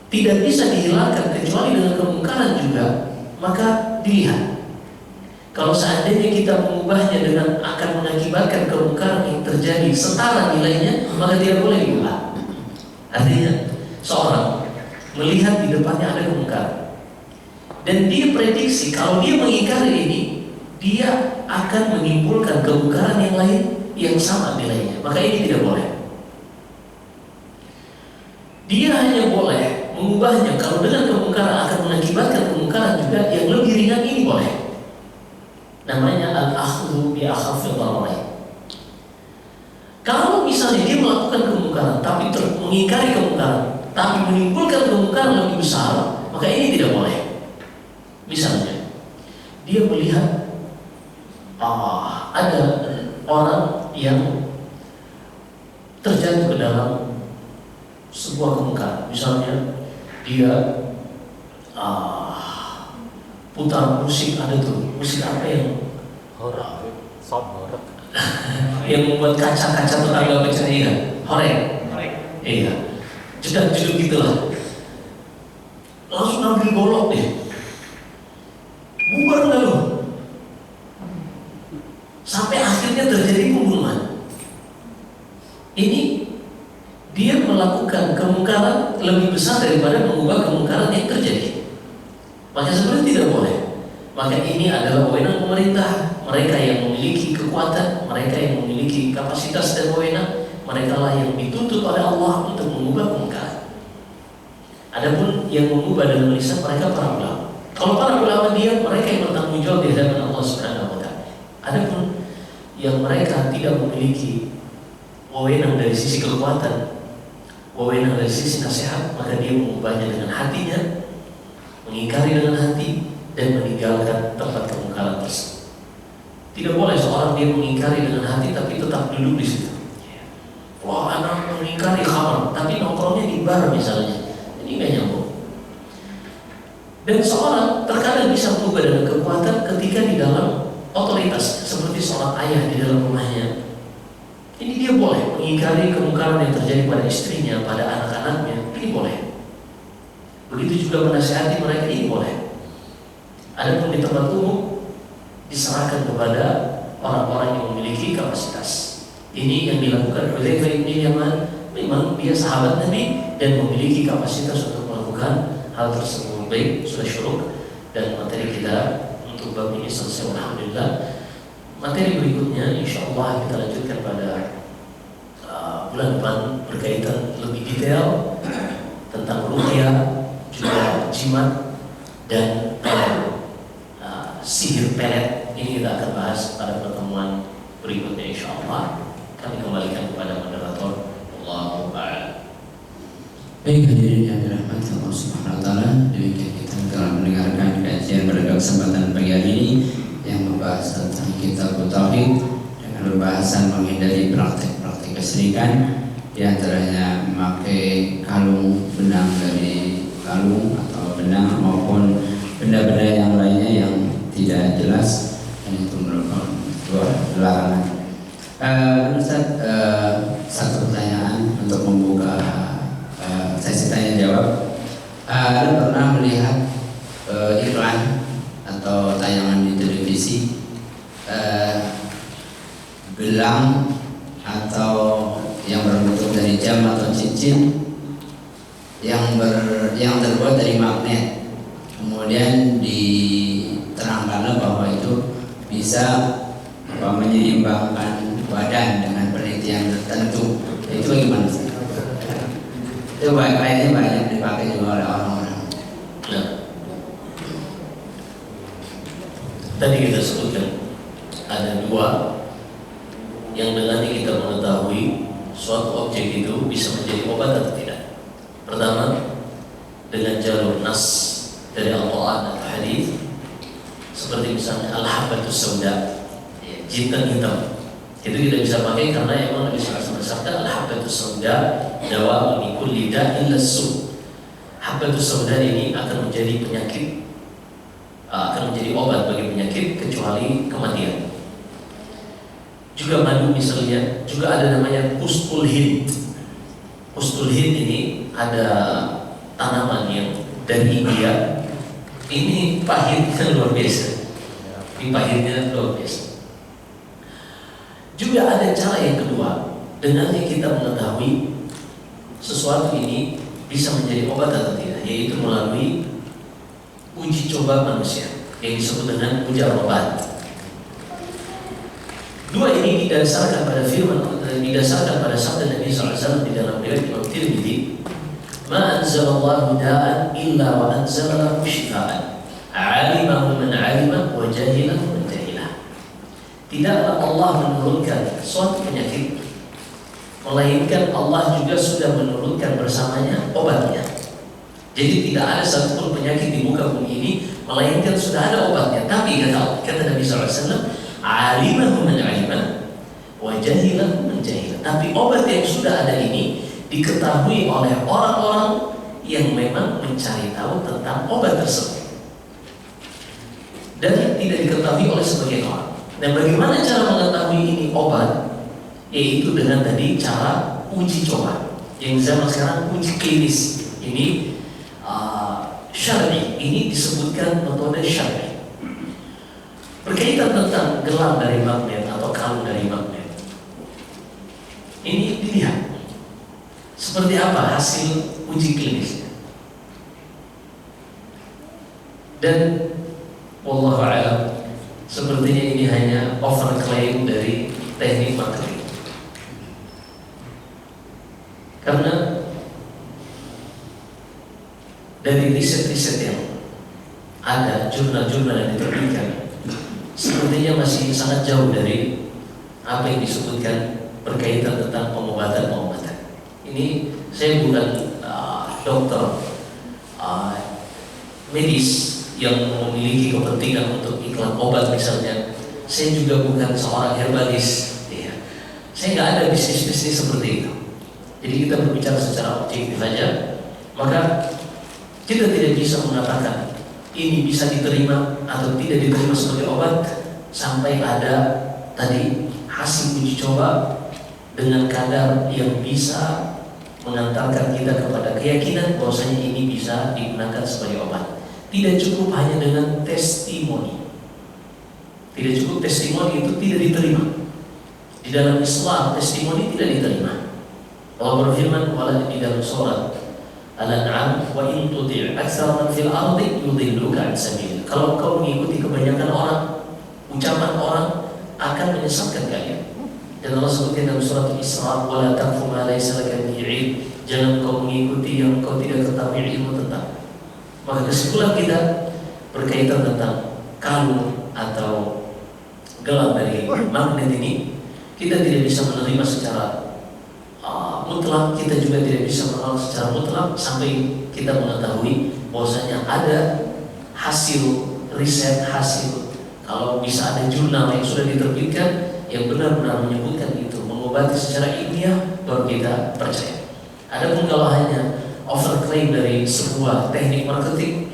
tidak bisa dihilangkan kecuali dengan kemungkaran juga, maka dilihat. Kalau seandainya kita mengubahnya dengan akan mengakibatkan kemungkaran yang terjadi setara nilainya, maka tidak boleh diubah. Artinya, seorang melihat di depannya ada kemungkaran dan dia prediksi kalau dia mengingkari ini, dia akan menimbulkan kemungkaran yang lain yang sama nilainya, maka ini tidak boleh. Dia hanya boleh mengubahnya kalau dengan kemungkaran akan mengakibatkan kemungkaran juga yang lebih ringan, ini boleh. Namanya al-akhdhu bi akhafil dhararain. Kalau misalnya dia melakukan kemungkaran tapi mengingkari kemungkaran tapi menimbulkan kemungkaran lebih besar, maka ini tidak boleh. Misalnya dia melihat ada orang yang terjatuh ke dalam sebuah kemungkaran. Misalnya dia putar musik, ada tuh musik apa yang horor, sound horor, yang membuat kaca-kaca tetangga bercerita, horor. Iya, jeduk gitulah. Langsung ambil golok deh, bubar nggak lo? Sampai akhirnya terjadi pembunuhan. Ini dia melakukan kemungkaran lebih besar daripada mengubah kemungkaran yang terjadi. Maka sebenarnya tidak boleh. Maka ini adalah wewenang pemerintah. Mereka yang memiliki kekuatan, mereka yang memiliki kapasitas dan wewenang, mereka lah yang dituntut oleh Allah untuk mengubah kemungkaran. Adapun yang mengubah dengan lisan, mereka para ulama. Kalau para ulama dia, mereka yang bertanggung jawab di hadapan Allah Subhanahu wa Ta'ala. Adapun yang mereka tidak memiliki wewenang dari sisi kekuatan, wewenang dari sisi nasihat, maka dia mengubahnya dengan hatinya, mengingkari dengan hati, dan meninggalkan tempat kemungkaran tersebut. Tidak boleh seorang dia mengingkari dengan hati tapi tetap duduk di situ. Wah, anak mengingkari khamar tapi nongkrongnya di bar misalnya, ini nggak nyambung. Dan seorang terkadang bisa mengubah dengan kekuatan ketika di dalam otoritas, seperti seorang ayah di dalam rumahnya. Ini dia boleh mengingkari kemungkaran yang terjadi pada istrinya, pada anak-anaknya, ini boleh. Begitu juga menasihati mereka, ini boleh. Adapun di tempat umum diserahkan kepada orang-orang yang memiliki kapasitas. Ini yang dilakukan oleh Hudzaifah bin Yaman. Memang dia sahabat Nabi dan memiliki kapasitas untuk melakukan hal tersebut. Baik, sudah syuruk dan materi kita untuk bab ini selesai, alhamdulillah. Materi berikutnya insyaallah kita lanjutkan pada bulan depan berkaitan lebih detail tentang ruqyah, juga jimat dan pelet, sihir pelet. Ini kita akan bahas pada pertemuan berikutnya insyaallah. Kami kembalikan kepada moderator. Allahu a'lam. Baik, hadirin yang dirahmati Allah Subhanahu wa Ta'ala, demikian kita telah mendengarkan kajian pada kesempatan pagi hari ini yang membahas tentang kitab tauhid dengan pembahasan menghindari praktek-praktek kesyirikan, di antaranya memakai kalung benang dari kalung atau benang maupun benda-benda yang lainnya yang tidak jelas, dan itu merupakan sebuah larangan. Ustaz, satu pertanyaan untuk membuka sesi tanya jawab. Anda pernah melihat iklan atau tayangan di televisi gelang atau yang berbentuk dari jam atau cincin yang terbuat dari magnet, kemudian diterangkan bahwa itu bisa menyeimbangkan badan dengan penelitian tertentu. Itu bagaimana? Itu kayaknya banyak dipakai juga oleh orang-orang. Nah, tadi kita sebutkan ada dua yang dengannya kita mengetahui suatu objek itu bisa menjadi obat atau tidak. Pertama, dengan jalur nas dari Al-Quran atau hadis, seperti misalnya al-habbatus sauda, jintan hitam. Itu kita bisa pakai karena emang Nabi SAW bersabda al-habbatus sauda dawa'un li kulli da'in lassu. Habbatus sauda ini akan menjadi penyakit, akan menjadi obat bagi penyakit kecuali kematian. Juga madu misalnya, juga ada namanya kustul hind. Kustul hind ini ada tanaman yang dari India. Ini pahitnya luar biasa. Ini pahitnya luar biasa. Juga ada cara yang kedua, dengannya kita mengetahui sesuatu ini bisa menjadi obat atau tidak, yaitu melalui uji coba manusia yang disebut dengan uji obat. Dua ini didasarkan pada firman, didasarkan pada sabda Nabi SAW di dalam riwayat Imam Tirmidzi, "Ma anzalallahu da'an illa wa anzala lahu shifaan, 'alimahu man 'alima wa jahilahu man jahilah." Tidaklah Allah menurunkan suatu penyakit, melainkan Allah juga sudah menurunkan bersamanya obatnya. Jadi tidak ada satupun penyakit di muka bumi ini melainkan sudah ada obatnya. Tapi kata Nabi SAW, "Alimahu man 'alima wa jahilahu man jahilah." Tapi obat yang sudah ada ini diketahui oleh orang-orang yang memang mencari tahu tentang obat tersebut dan tidak diketahui oleh sebagian orang. Dan bagaimana cara mengetahui ini obat? Yaitu dengan tadi cara uji coba yang zaman sekarang uji klinis. Ini syar'i, ini disebutkan metode syar'i. Berkaitan tentang gelang dari magnet atau kalung dari magnet, ini dilihat seperti apa hasil uji klinisnya. Dan wallahu a'lam, sepertinya ini hanya overclaim dari teknik marketing. Karena dari riset-riset yang ada, jurnal-jurnal yang diterbitkan, sepertinya masih sangat jauh dari apa yang disebutkan berkaitan tentang pengobatan-pengobatan. Ini saya bukan dokter medis yang memiliki kepentingan untuk iklan obat misalnya. Saya juga bukan seorang herbalis. Ya. Saya nggak ada bisnis-bisnis seperti itu. Jadi kita berbicara secara objektif saja. Maka kita tidak bisa mengatakan ini bisa diterima atau tidak diterima sebagai obat sampai ada tadi hasil uji coba dengan kadar yang bisa mengantarkan kita kepada keyakinan bahwasanya ini bisa digunakan sebagai obat. Tidak cukup hanya dengan testimoni. Tidak cukup testimoni, itu tidak diterima. Di dalam Islam testimoni tidak diterima. Allah berfirman di dalam surat Al-An'am, "Wa in tuti' aktsara man fil ardi yudilluka 'an sabilillah." Kalau kau mengikuti kebanyakan orang, ucapan orang akan menyesatkan kalian. Dan Allah sebutkan dalam surat Al-Isra, "Wa la taqfu ma laysa laka bihi 'ilm." Jangan kau mengikuti yang kau tidak ketahui ilmu tentang. Maka kesimpulan kita berkaitan tentang kalung atau gelang dari magnet ini, kita tidak bisa menerima secara mutlak, kita juga tidak bisa menolak secara mutlak sampai kita mengetahui bahwasanya ada hasil riset, hasil, kalau bisa ada jurnal yang sudah diterbitkan yang benar-benar menyebutkan itu mengobati secara ilmiah, baru kita percaya. Adapun kalau hanya overclaim dari sebuah teknik marketing,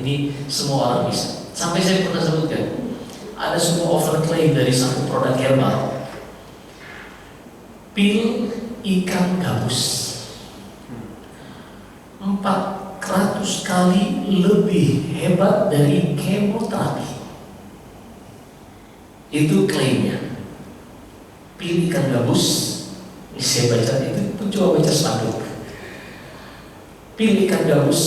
ini semua orang bisa. Sampai saya pernah sebutkan ada sebuah overclaim dari satu produk herbal, pil ikan gabus 400 kali lebih hebat dari kemoterapi. Itu klaimnya. Pil ikan gabus, ini saya baca itu coba baca spanduk. Pil ikan gabus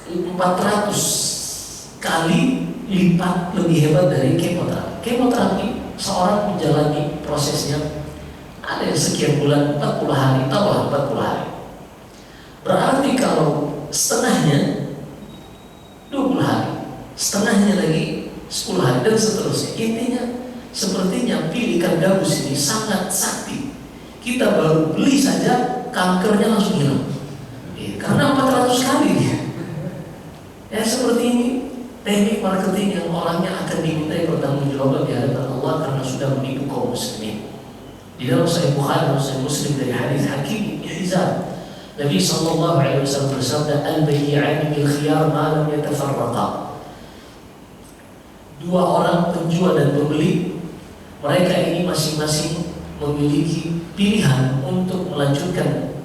400 kali lipat lebih hebat dari kemoterapi. Kemoterapi seorang menjalani prosesnya Ada yang sekian bulan, 40 hari, taruhlah 40 hari. Berarti kalau setengahnya 20 hari, setengahnya lagi 10 hari, dan seterusnya. Intinya sepertinya pil ikan gabus ini sangat sakti. Kita baru beli saja kankernya langsung hilang, karena 400 kali dia. Ya seperti ini teknik marketing yang orangnya akan dimintai pertanggungjawaban di hadapan Allah karena sudah menipu kaum muslimin. Di dalam Sahih Bukhari dan Sahih Muslim dari hadis Hakim bin Hizam, Nabi sallallahu alaihi wasallam bersabda, "Al-bayyi'ani bil khiyar ma lam yatafarraqa." Dua orang penjual dan pembeli, mereka ini masing-masing memiliki pilihan untuk melanjutkan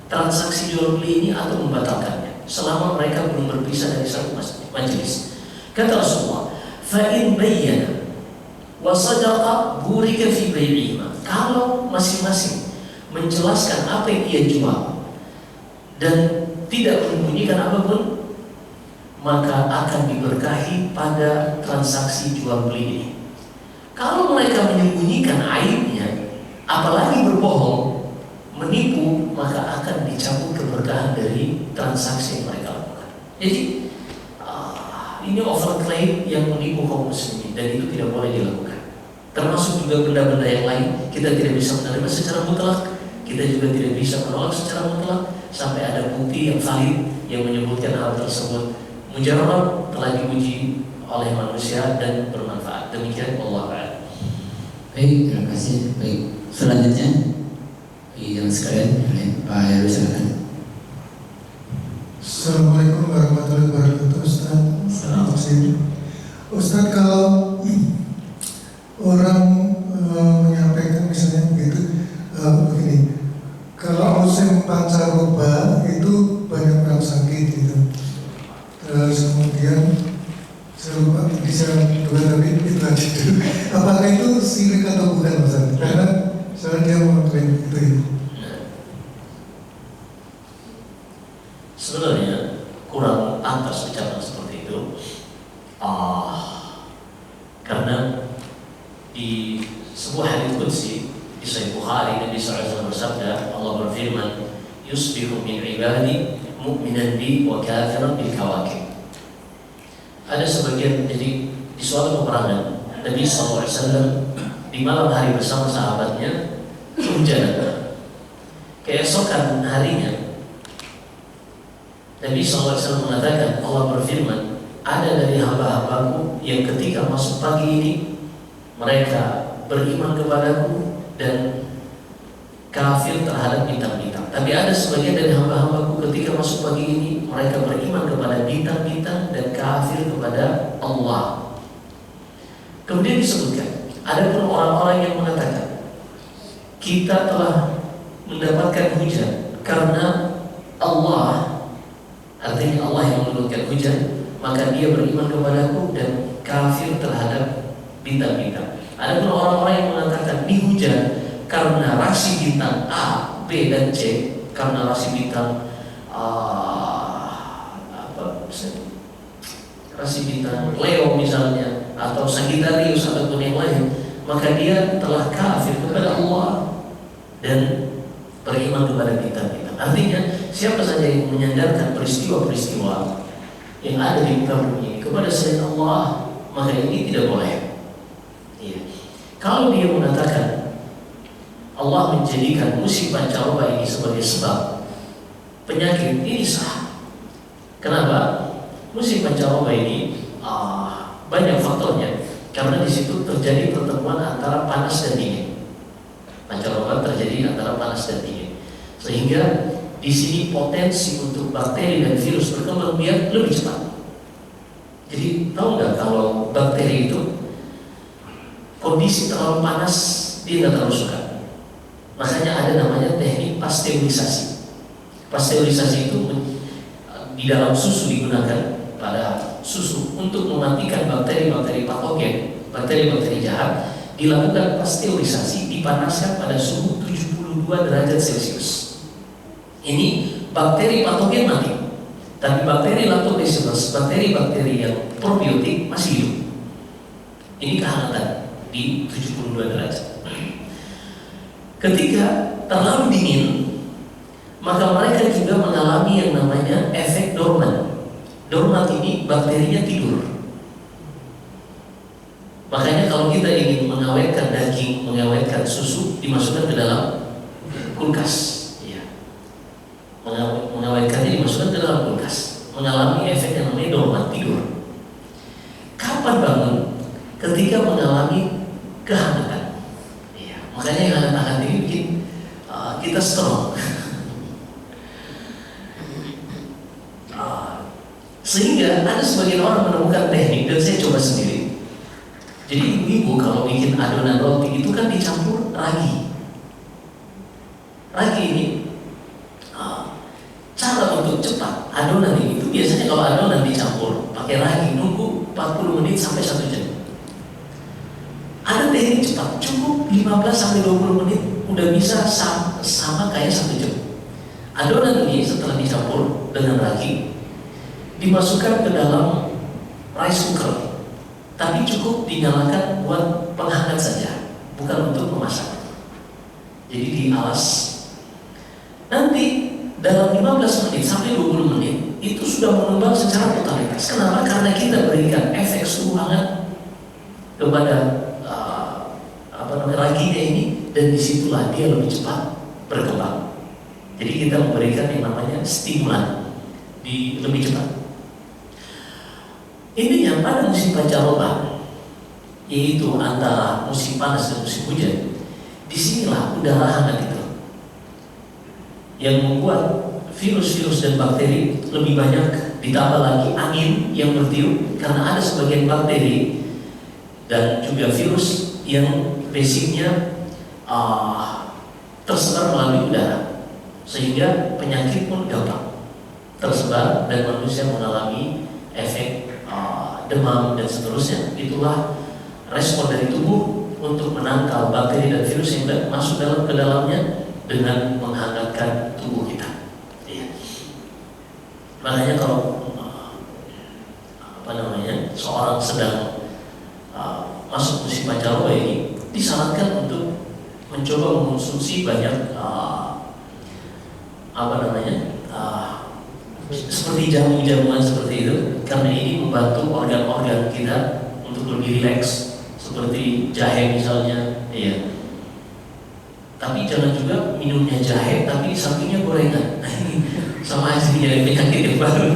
transaksi jual beli ini atau membatalkannya selama mereka belum berpisah dari satu majelis. Kata Rasulullah, "Fa in bayyana wa sadaqa burika fi bai'ihima." Kalau masing-masing menjelaskan apa yang ia jual dan tidak menyembunyikan apapun, maka akan diberkahi pada transaksi jual beli ini. Kalau mereka menyembunyikan aibnya, apalagi berbohong, menipu, maka akan dicabut keberkahan dari transaksi yang mereka lakukan. Jadi ini overclaim yang menipu kaum muslimin, dan itu tidak boleh dilakukan. Termasuk juga benda-benda yang lain, kita tidak bisa menerima secara mutlak, kita juga tidak bisa menolak secara mutlak sampai ada bukti yang valid yang menyebutkan hal tersebut mujarrab, telah diuji oleh manusia dan bermanfaat. Demikian Allah. Baik, terima kasih. Baik, selanjutnya yang sekalian, Pak Heru silakan. Assalamualaikum warahmatullahi wabarakatuh, Ustaz. Ustaz, kalau orang menyampaikan misalnya begitu, begini, kalau musim pancaroba itu banyak orang sakit gitu. Terus kemudian saya lupa bisa dua, tapi itu aja dulu. Apakah itu sirik atau bukan, Ustaz? Karena soalnya dia mengklaim itu ya. Sebenarnya kurang pantas ucapan seperti itu, karena di sebuah hadits qudsi di Sahih Bukhari, Nabi SAW bersabda, Allah berfirman, "Yusbihu min ibadi mu'minan bi wa kafiran bil kawakib." Ada sebagian, jadi di suatu peperangan Nabi SAW di malam hari bersama sahabatnya hujan. Keesokan harinya Nabi SAW mengatakan, Allah berfirman, ada dari hamba-hambaku yang ketika masuk pagi ini mereka beriman kepadaku dan kafir terhadap bintang-bintang. Tapi ada sebagian dari hamba-hambaku ketika masuk pagi ini mereka beriman kepada bintang-bintang dan kafir kepada Allah. Kemudian disebutkan, ada pun orang-orang yang mengatakan, kita telah mendapatkan hujan karena Allah, artinya Allah yang menurunkan hujan, maka dia beriman kepadaku dan kafir terhadap bintang-bintang. Ada pun orang-orang yang mengatakan ini hujan karena rasi bintang A, B, dan C, karena rasi bintang rasi bintang Leo misalnya, atau Sagittarius ataupun yang lain, maka dia telah kafir kepada Allah dan beriman kepada bintang-bintang. Artinya siapa saja yang menyandarkan peristiwa-peristiwa yang ada di muka bumi ini kepada selain Allah, maka ini tidak boleh. Ya. Kalau dia mengatakan Allah menjadikan musim pancaroba ini sebagai sebab penyakit, ini sah. Kenapa? Musim pancaroba ini banyak faktornya, karena di situ terjadi pertemuan antara panas dan dingin. Pancaroba terjadi antara panas dan dingin, sehingga di sini potensi untuk bakteri dan virus berkembang biak lebih cepat. Jadi tahu nggak kalau bakteri itu kondisi terlalu panas dia nggak terlalu suka. Makanya ada namanya teknik pasteurisasi. Pasteurisasi itu di dalam susu digunakan pada susu untuk mematikan bakteri-bakteri patogen, bakteri-bakteri jahat. Dilakukan pasteurisasi, dipanaskan pada suhu 72 derajat Celcius. Ini bakteri patogen mati, tapi bakteri lactobacillus, bakteri-bakteri yang probiotik masih hidup. Ini kehangatan di 72 derajat. Ketika terlalu dingin, maka mereka juga mengalami yang namanya efek dorman. Dorman ini bakterinya tidur. Makanya kalau kita ingin mengawetkan daging, mengawetkan susu, dimasukkan ke dalam kulkas. Ya. Mengawetkannya dimasukkan ke dalam kulkas. Mengalami efek yang namanya dorman, tidur. Kapan bangun? Ketika mengalami kehangatan. Ya. Makanya yang hangat-hangat ini bikin kita strong. Sehingga ada sebagian orang menemukan teknik, dan saya coba sendiri. Jadi ibu-ibu kalau bikin adonan roti itu kan dicampur ragi. Ragi ini cara untuk cepat adonan ini itu biasanya kalau adonan dicampur pakai ragi nunggu 40 menit sampai 1 jam. Ada teknik cepat, cukup 15 sampai 20 menit udah bisa sama kayak 1 jam. Adonan ini setelah dicampur dengan ragi dimasukkan ke dalam rice cooker, tapi cukup dinyalakan buat penghangat saja, bukan untuk memasak. Jadi dialas. Nanti dalam 15 menit sampai 20 menit itu sudah mengembang secara totalitas. Kenapa? Karena kita berikan efek suhu hangat kepada raginya ini, dan disitulah dia lebih cepat berkembang. Jadi kita memberikan yang namanya stimulan lebih cepat. Ini yang pada musim pancaroba, yaitu antara musim panas dan musim hujan, disinilah udara hangat itu yang membuat virus-virus dan bakteri lebih banyak, ditambah lagi angin yang bertiup, karena ada sebagian bakteri dan juga virus yang basicnya tersebar melalui udara, sehingga penyakit pun gampang tersebar dan manusia mengalami efek demam dan seterusnya. Itulah respon dari tubuh untuk menangkal bakteri dan virus yang masuk ke dalamnya dengan menghangatkan tubuh kita. Ya. Makanya kalau seorang sedang masuk musim pancaroba ini, disarankan untuk mencoba mengonsumsi banyak seperti jamu-jamuan seperti itu, karena ini membantu organ-organ kita untuk lebih rileks, seperti jahe misalnya, iya. Tapi jangan juga minumnya jahe tapi di sampingnya gorengan. Nah, ini sama aja jadi penyakit yang baru.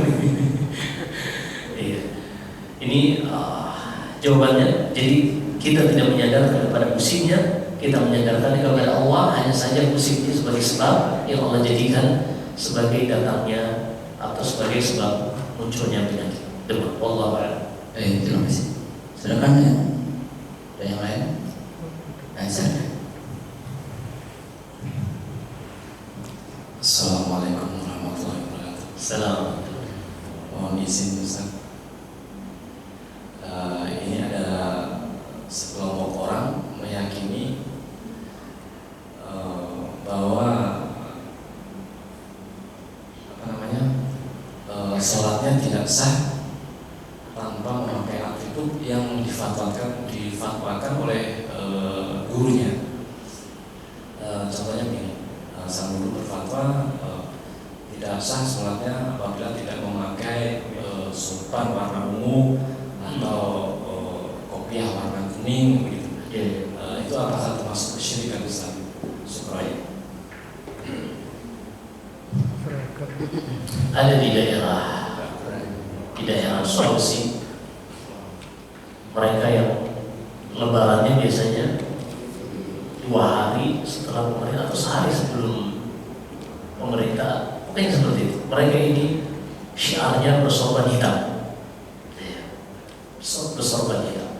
Iya. Ini jawabannya. Jadi kita tidak menyadarkan kepada musimnya, kita menyadarkan kepada Allah, hanya saja musimnya sebagai sebab yang Allah jadikan sebagai datangnya atau sebagai sebab munculnya penyakit demam. Wallahu a'lam. Terima kasih. Silakan ya. Ada yang lain? Silakan. Assalamualaikum warahmatullahi wabarakatuh. Assalamualaikum. Mohon izin Ustaz. Ini ada sekelompok orang meyakini bahwa sholatnya tidak sah tanpa memakai atribut yang difatwakan oleh gurunya. Contohnya begini, sang guru berfatwa tidak sah sholatnya apabila tidak memakai sorban warna ungu atau kopiah warna kuning begitu. Itu apakah termasuk kesyirikan Ustaz? Syukran. Ada di daerah Sulawesi, mereka yang lebarannya biasanya 2 hari setelah pemerintah atau sehari sebelum pemerintah, pokoknya seperti itu. Mereka ini syiarnya bersorban hitam, bersorban hitam.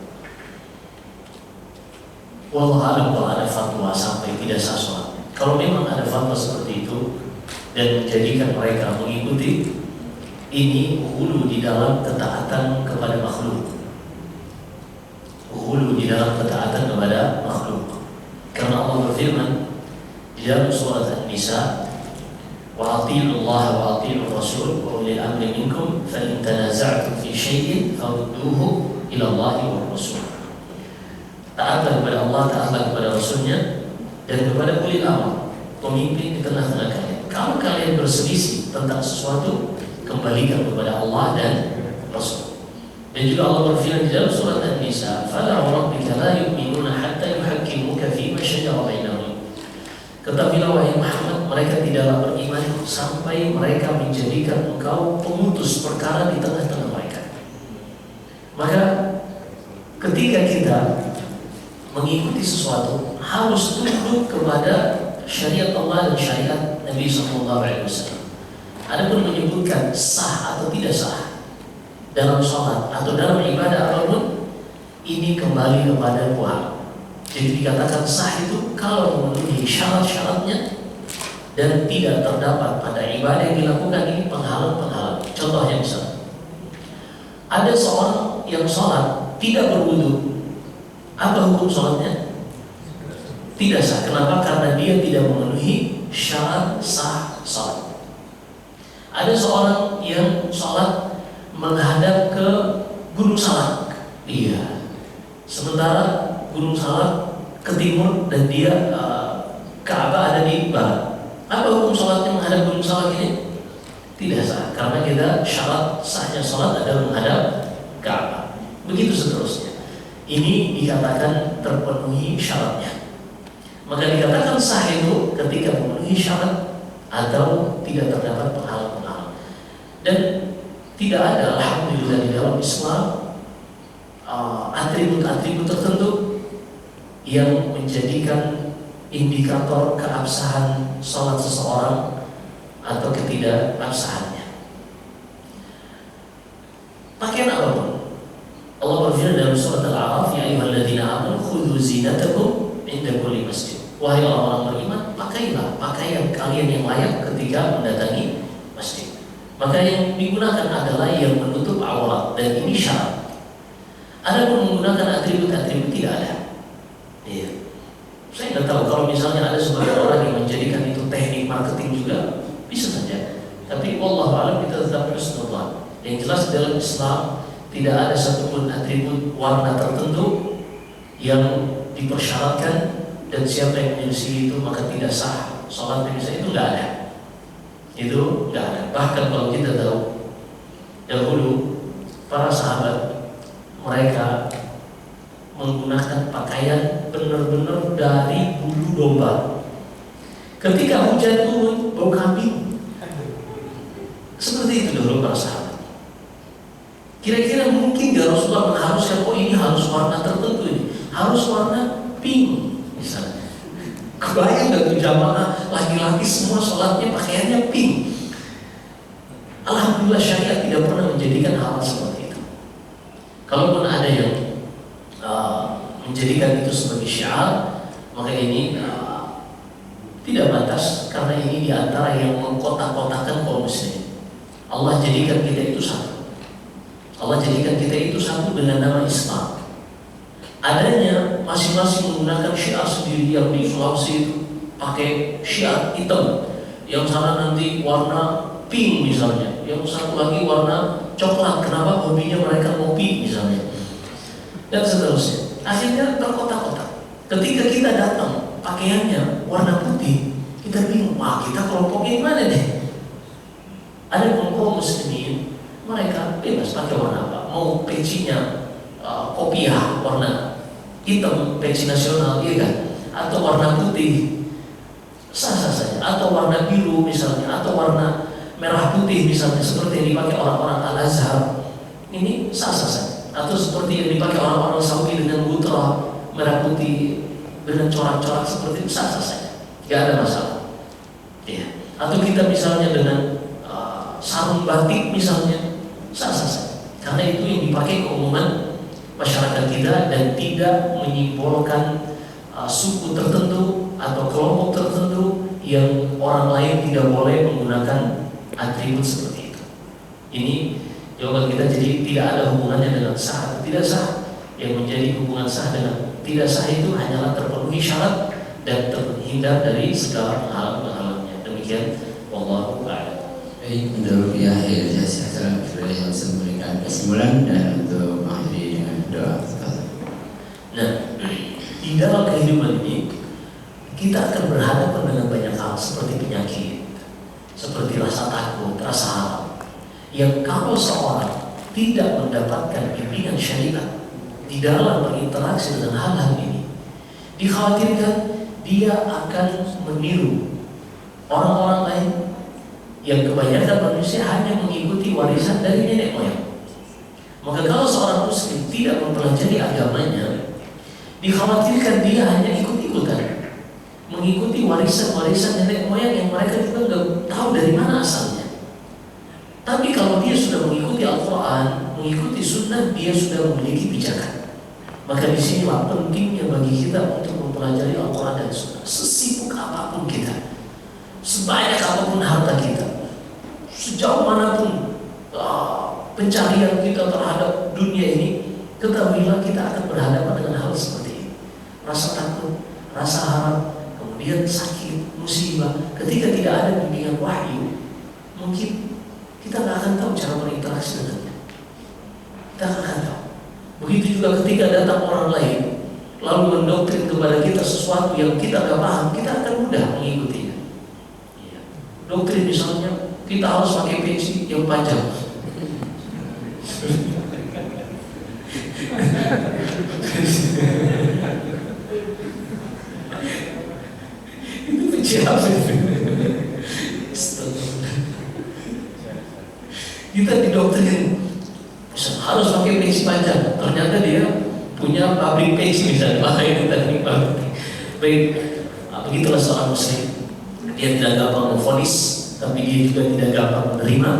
Wallahu a'lam kalau ada fatwa sampai tidak sah sholat. Kalau memang ada fatwa seperti itu dan menjadikan mereka mengikuti, ini hulu di dalam ketaatan kepada makhluk. Hulu di dalam ketaatan kepada makhluk. Karena Allah berfirman di dalam surat An-Nisa, wa atii'u Allah wa atii'u Rasul wa ulil amri minkum fa in tanaza'tum fi syai'in farudduhu ila Allah wa Rasul. Taatlah kepada Allah, taatlah kepada Rasulnya, dan kepada ulil amr, pemimpin di tengah-tengah kalian. Kalau kalian berselisih tentang sesuatu, kembalikan kepada Allah dan Rasul. Dan juga Allah berfirman di dalam surat An-Nisa, "Fala rabbika la yu'minuna hatta yuhakkimuka fi ma shajara bainahum." Ketahuilah wahai Muhammad, mereka tidaklah beriman sampai mereka menjadikan engkau pemutus perkara di tengah-tengah mereka. Maka ketika kita mengikuti sesuatu, harus tunduk kepada syariat Allah dan syariat Nabi SAW. Adapun menyebutkan sah atau tidak sah dalam sholat atau dalam ibadah apapun, ini kembali kepada Tuhan. Jadi dikatakan sah itu kalau memenuhi syarat-syaratnya dan tidak terdapat pada ibadah yang dilakukan ini penghalang-penghalang. Contohnya misalnya, ada seorang yang sholat tidak berwudu, apa hukum sholatnya? Tidak sah. Kenapa? Karena dia tidak memenuhi syarat sah sholat. Ada seorang yang sholat menghadap ke Gunung Salak, iya. Sementara Gunung Salak ke timur dan dia Ka'bah ada di barat. Apa hukum sholatnya menghadap Gunung Salak ini? Tidak sah, karena kita syarat sahnya sholat adalah menghadap Ka'bah. Begitu seterusnya. Ini dikatakan terpenuhi syaratnya. Maka dikatakan sah itu ketika memenuhi syarat atau tidak terdapat penghalang-penghalang. Dan tidak ada, alhamdulillah, di dalam Islam atribut-atribut tertentu yang menjadikan indikator keabsahan sholat seseorang atau ketidakabsahannya. Pakaian apapun, Allah berfirman dalam surat Al-A'raf, "Ya ayyuhalladzina amanu khudhu zinatakum inda kulli masjid." Wahai orang-orang beriman, pakailah pakaian kalian yang layak ketika mendatangi masjid. Maka yang digunakan adalah yang menutup aurat, dan ini syarat. Adapun menggunakan atribut-atribut tidak ada. Iya. Saya nggak tahu kalau misalnya ada sebagian orang yang menjadikan itu teknik marketing juga, bisa saja. Tapi wallahu a'lam, kita tetap husnuzan. Yang jelas dalam Islam tidak ada satupun atribut warna tertentu yang dipersyaratkan, dan siapa yang menyelisihi itu maka tidak sah sholatnya, misalnya, itu nggak ada. Itu nggak ada. Bahkan kalau kita tahu dahulu para sahabat mereka menggunakan pakaian benar-benar dari bulu domba. Ketika hujan turun, bau kambing. Seperti itu dulu para sahabat. Kira-kira mungkin gak Rasulullah mengharuskan, oh ini harus warna tertentu, ini harus warna pink misalnya. Kebayang gak tuh jamaah laki-laki semua sholatnya pakaiannya pink? Alhamdulillah syariat tidak pernah menjadikan hal seperti itu. Kalaupun ada yang menjadikan itu sebagai syiar, maka ini tidak batas, karena ini diantara yang mengkotak-kotakan kaum muslimin. Allah jadikan kita itu satu. Allah jadikan kita itu satu dengan nama Islam. Adanya masing-masing menggunakan syiar sendiri. Yang di Sulawesi itu pakai syiar hitam, yang sana nanti warna pink misalnya, yang satu lagi warna coklat. Kenapa? Hobinya mereka ngopi misalnya, dan seterusnya. Akhirnya terkotak-kotak. Ketika kita datang pakaiannya warna putih, kita bingung, wah kita kelompoknya mana deh? Ada kelompok muslimin, mereka bebas pakai warna apa, mau pecinya kopiah warna hitam, peci nasional, iya kan? Atau warna putih, sah-sah saja. Atau warna biru misalnya, atau warna merah putih misalnya, seperti yang dipakai orang-orang Al-Azhar, ini sah-sah saja. Atau seperti yang dipakai orang-orang Saudi dengan butra merah putih dengan corak-corak seperti itu, sah-sah saja, tidak ada masalah. Ya. Atau kita misalnya dengan sarung batik misalnya, sah-sah saja, karena itu yang dipakai keumuman masyarakat kita dan tidak menyimbolkan suku tertentu atau kelompok tertentu yang orang lain tidak boleh menggunakan atribut seperti itu. Ini jawaban kita. Jadi tidak ada hubungannya dengan sah atau tidak sah. Yang menjadi hubungan sah dengan tidak sah itu hanyalah terpenuhi syarat dan terhindar dari segala penghalang-penghalangnya. Demikian, wallahu a'lam. Baik, untuk ya jasa salam yang memberikan kesimpulan dan untuk mengakhiri dengan doa. Nah, di dalam kehidupan ini kita kita akan berhadapan dengan banyak hal seperti penyakit, seperti rasa takut, rasa harap. Yang kalau seorang tidak mendapatkan bimbingan syariat di dalam berinteraksi dengan hal-hal ini, dikhawatirkan dia akan meniru orang-orang lain yang kebanyakan manusia hanya mengikuti warisan dari nenek moyang. Maka kalau seorang muslim tidak mempelajari agamanya, dikhawatirkan dia hanya ikut-ikutan, mengikuti warisan-warisan nenek moyang yang mereka juga nggak tahu dari mana asalnya. Tapi kalau dia sudah mengikuti Al-Quran, mengikuti Sunnah, dia sudah memiliki pijakan. Maka disinilah pentingnya bagi kita untuk mempelajari Al-Quran dan Sunnah. Sesibuk apapun kita, sebanyak apapun harta kita, sejauh manapun pencarian kita terhadap dunia ini, ketahuilah kita akan berhadapan dengan hal seperti ini. Rasa takut, rasa harap, kemudian sakit, musibah. Ketika tidak ada bimbingan wahyu, mungkin kita nggak akan tahu cara berinteraksi dengannya. Kita nggak akan tahu. Begitu juga ketika datang orang lain lalu mendoktrin kepada kita sesuatu yang kita nggak paham, kita akan mudah mengikutinya. Doktrin misalnya kita harus pakai peci yang panjang. Itu peci apa? Kita didoktrin harus pakai peci panjang. Ternyata dia punya pabrik peci misalnya. Itu tadi baik. Begitulah seorang muslim. Dia tidak gampang memvonis, tapi dia juga tidak gampang menerima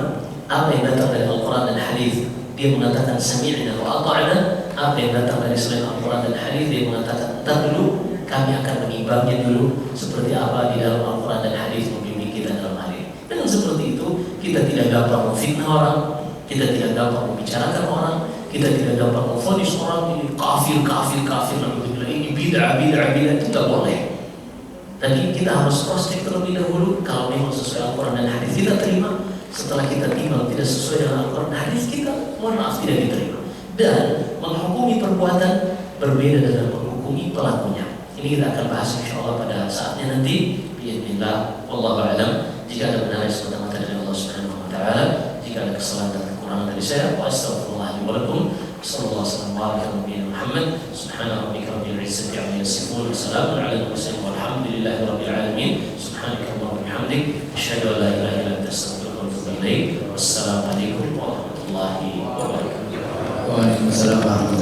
apa yang datang dari Al-Quran dan Hadis. Dia mengatakan sami'na wa ata'na. Apa yang datang dari selain Al-Quran dan Hadis, dia mengatakan entar dulu, kami akan mengimbangnya dulu seperti apa di dalam Al-Quran dan Hadis membimbing kita dalam hal ini. Dengan seperti itu, kita tidak gampang memfitnah orang, kita tidak gampang membicarakan orang, kita tidak gampang memvonis orang ini kafir, lalu ini bid'ah, itu tidak boleh. Tadi kita harus cross check terlebih dahulu. Kalau memang sesuai Al-Quran dan Hadis kita terima. Setelah kita timbang tidak sesuai dengan Al-Quran dan Hadis, kita mohon maaf tidak diterima. Dan menghukumi perbuatan berbeda dengan menghukumi pelakunya. Ini kita akan bahas insyaallah pada saatnya nanti. Bismillah, wallahu a'lam. Jika ada benar semata-mata dari Allah Subhanahu wa taala, jika ada kesalahan dan kekurangan dari saya, wa astaghfirullah wa lakum. Sallallahu alaihi wa sallam Muhammad. Subhana rabbika rabbil izzati amma yasifun. Wassalamun ala al-mursalin walhamdulillahi rabbil alamin. Subhanakallahumma wa bihamdik, asyhadu an la ilaha illa anta astaghfiruka wa atubu ilaik. Wassalamu alaikum warahmatullahi wabarakatuh. Waalaikumsalam warahmatullahi wabarakatuh.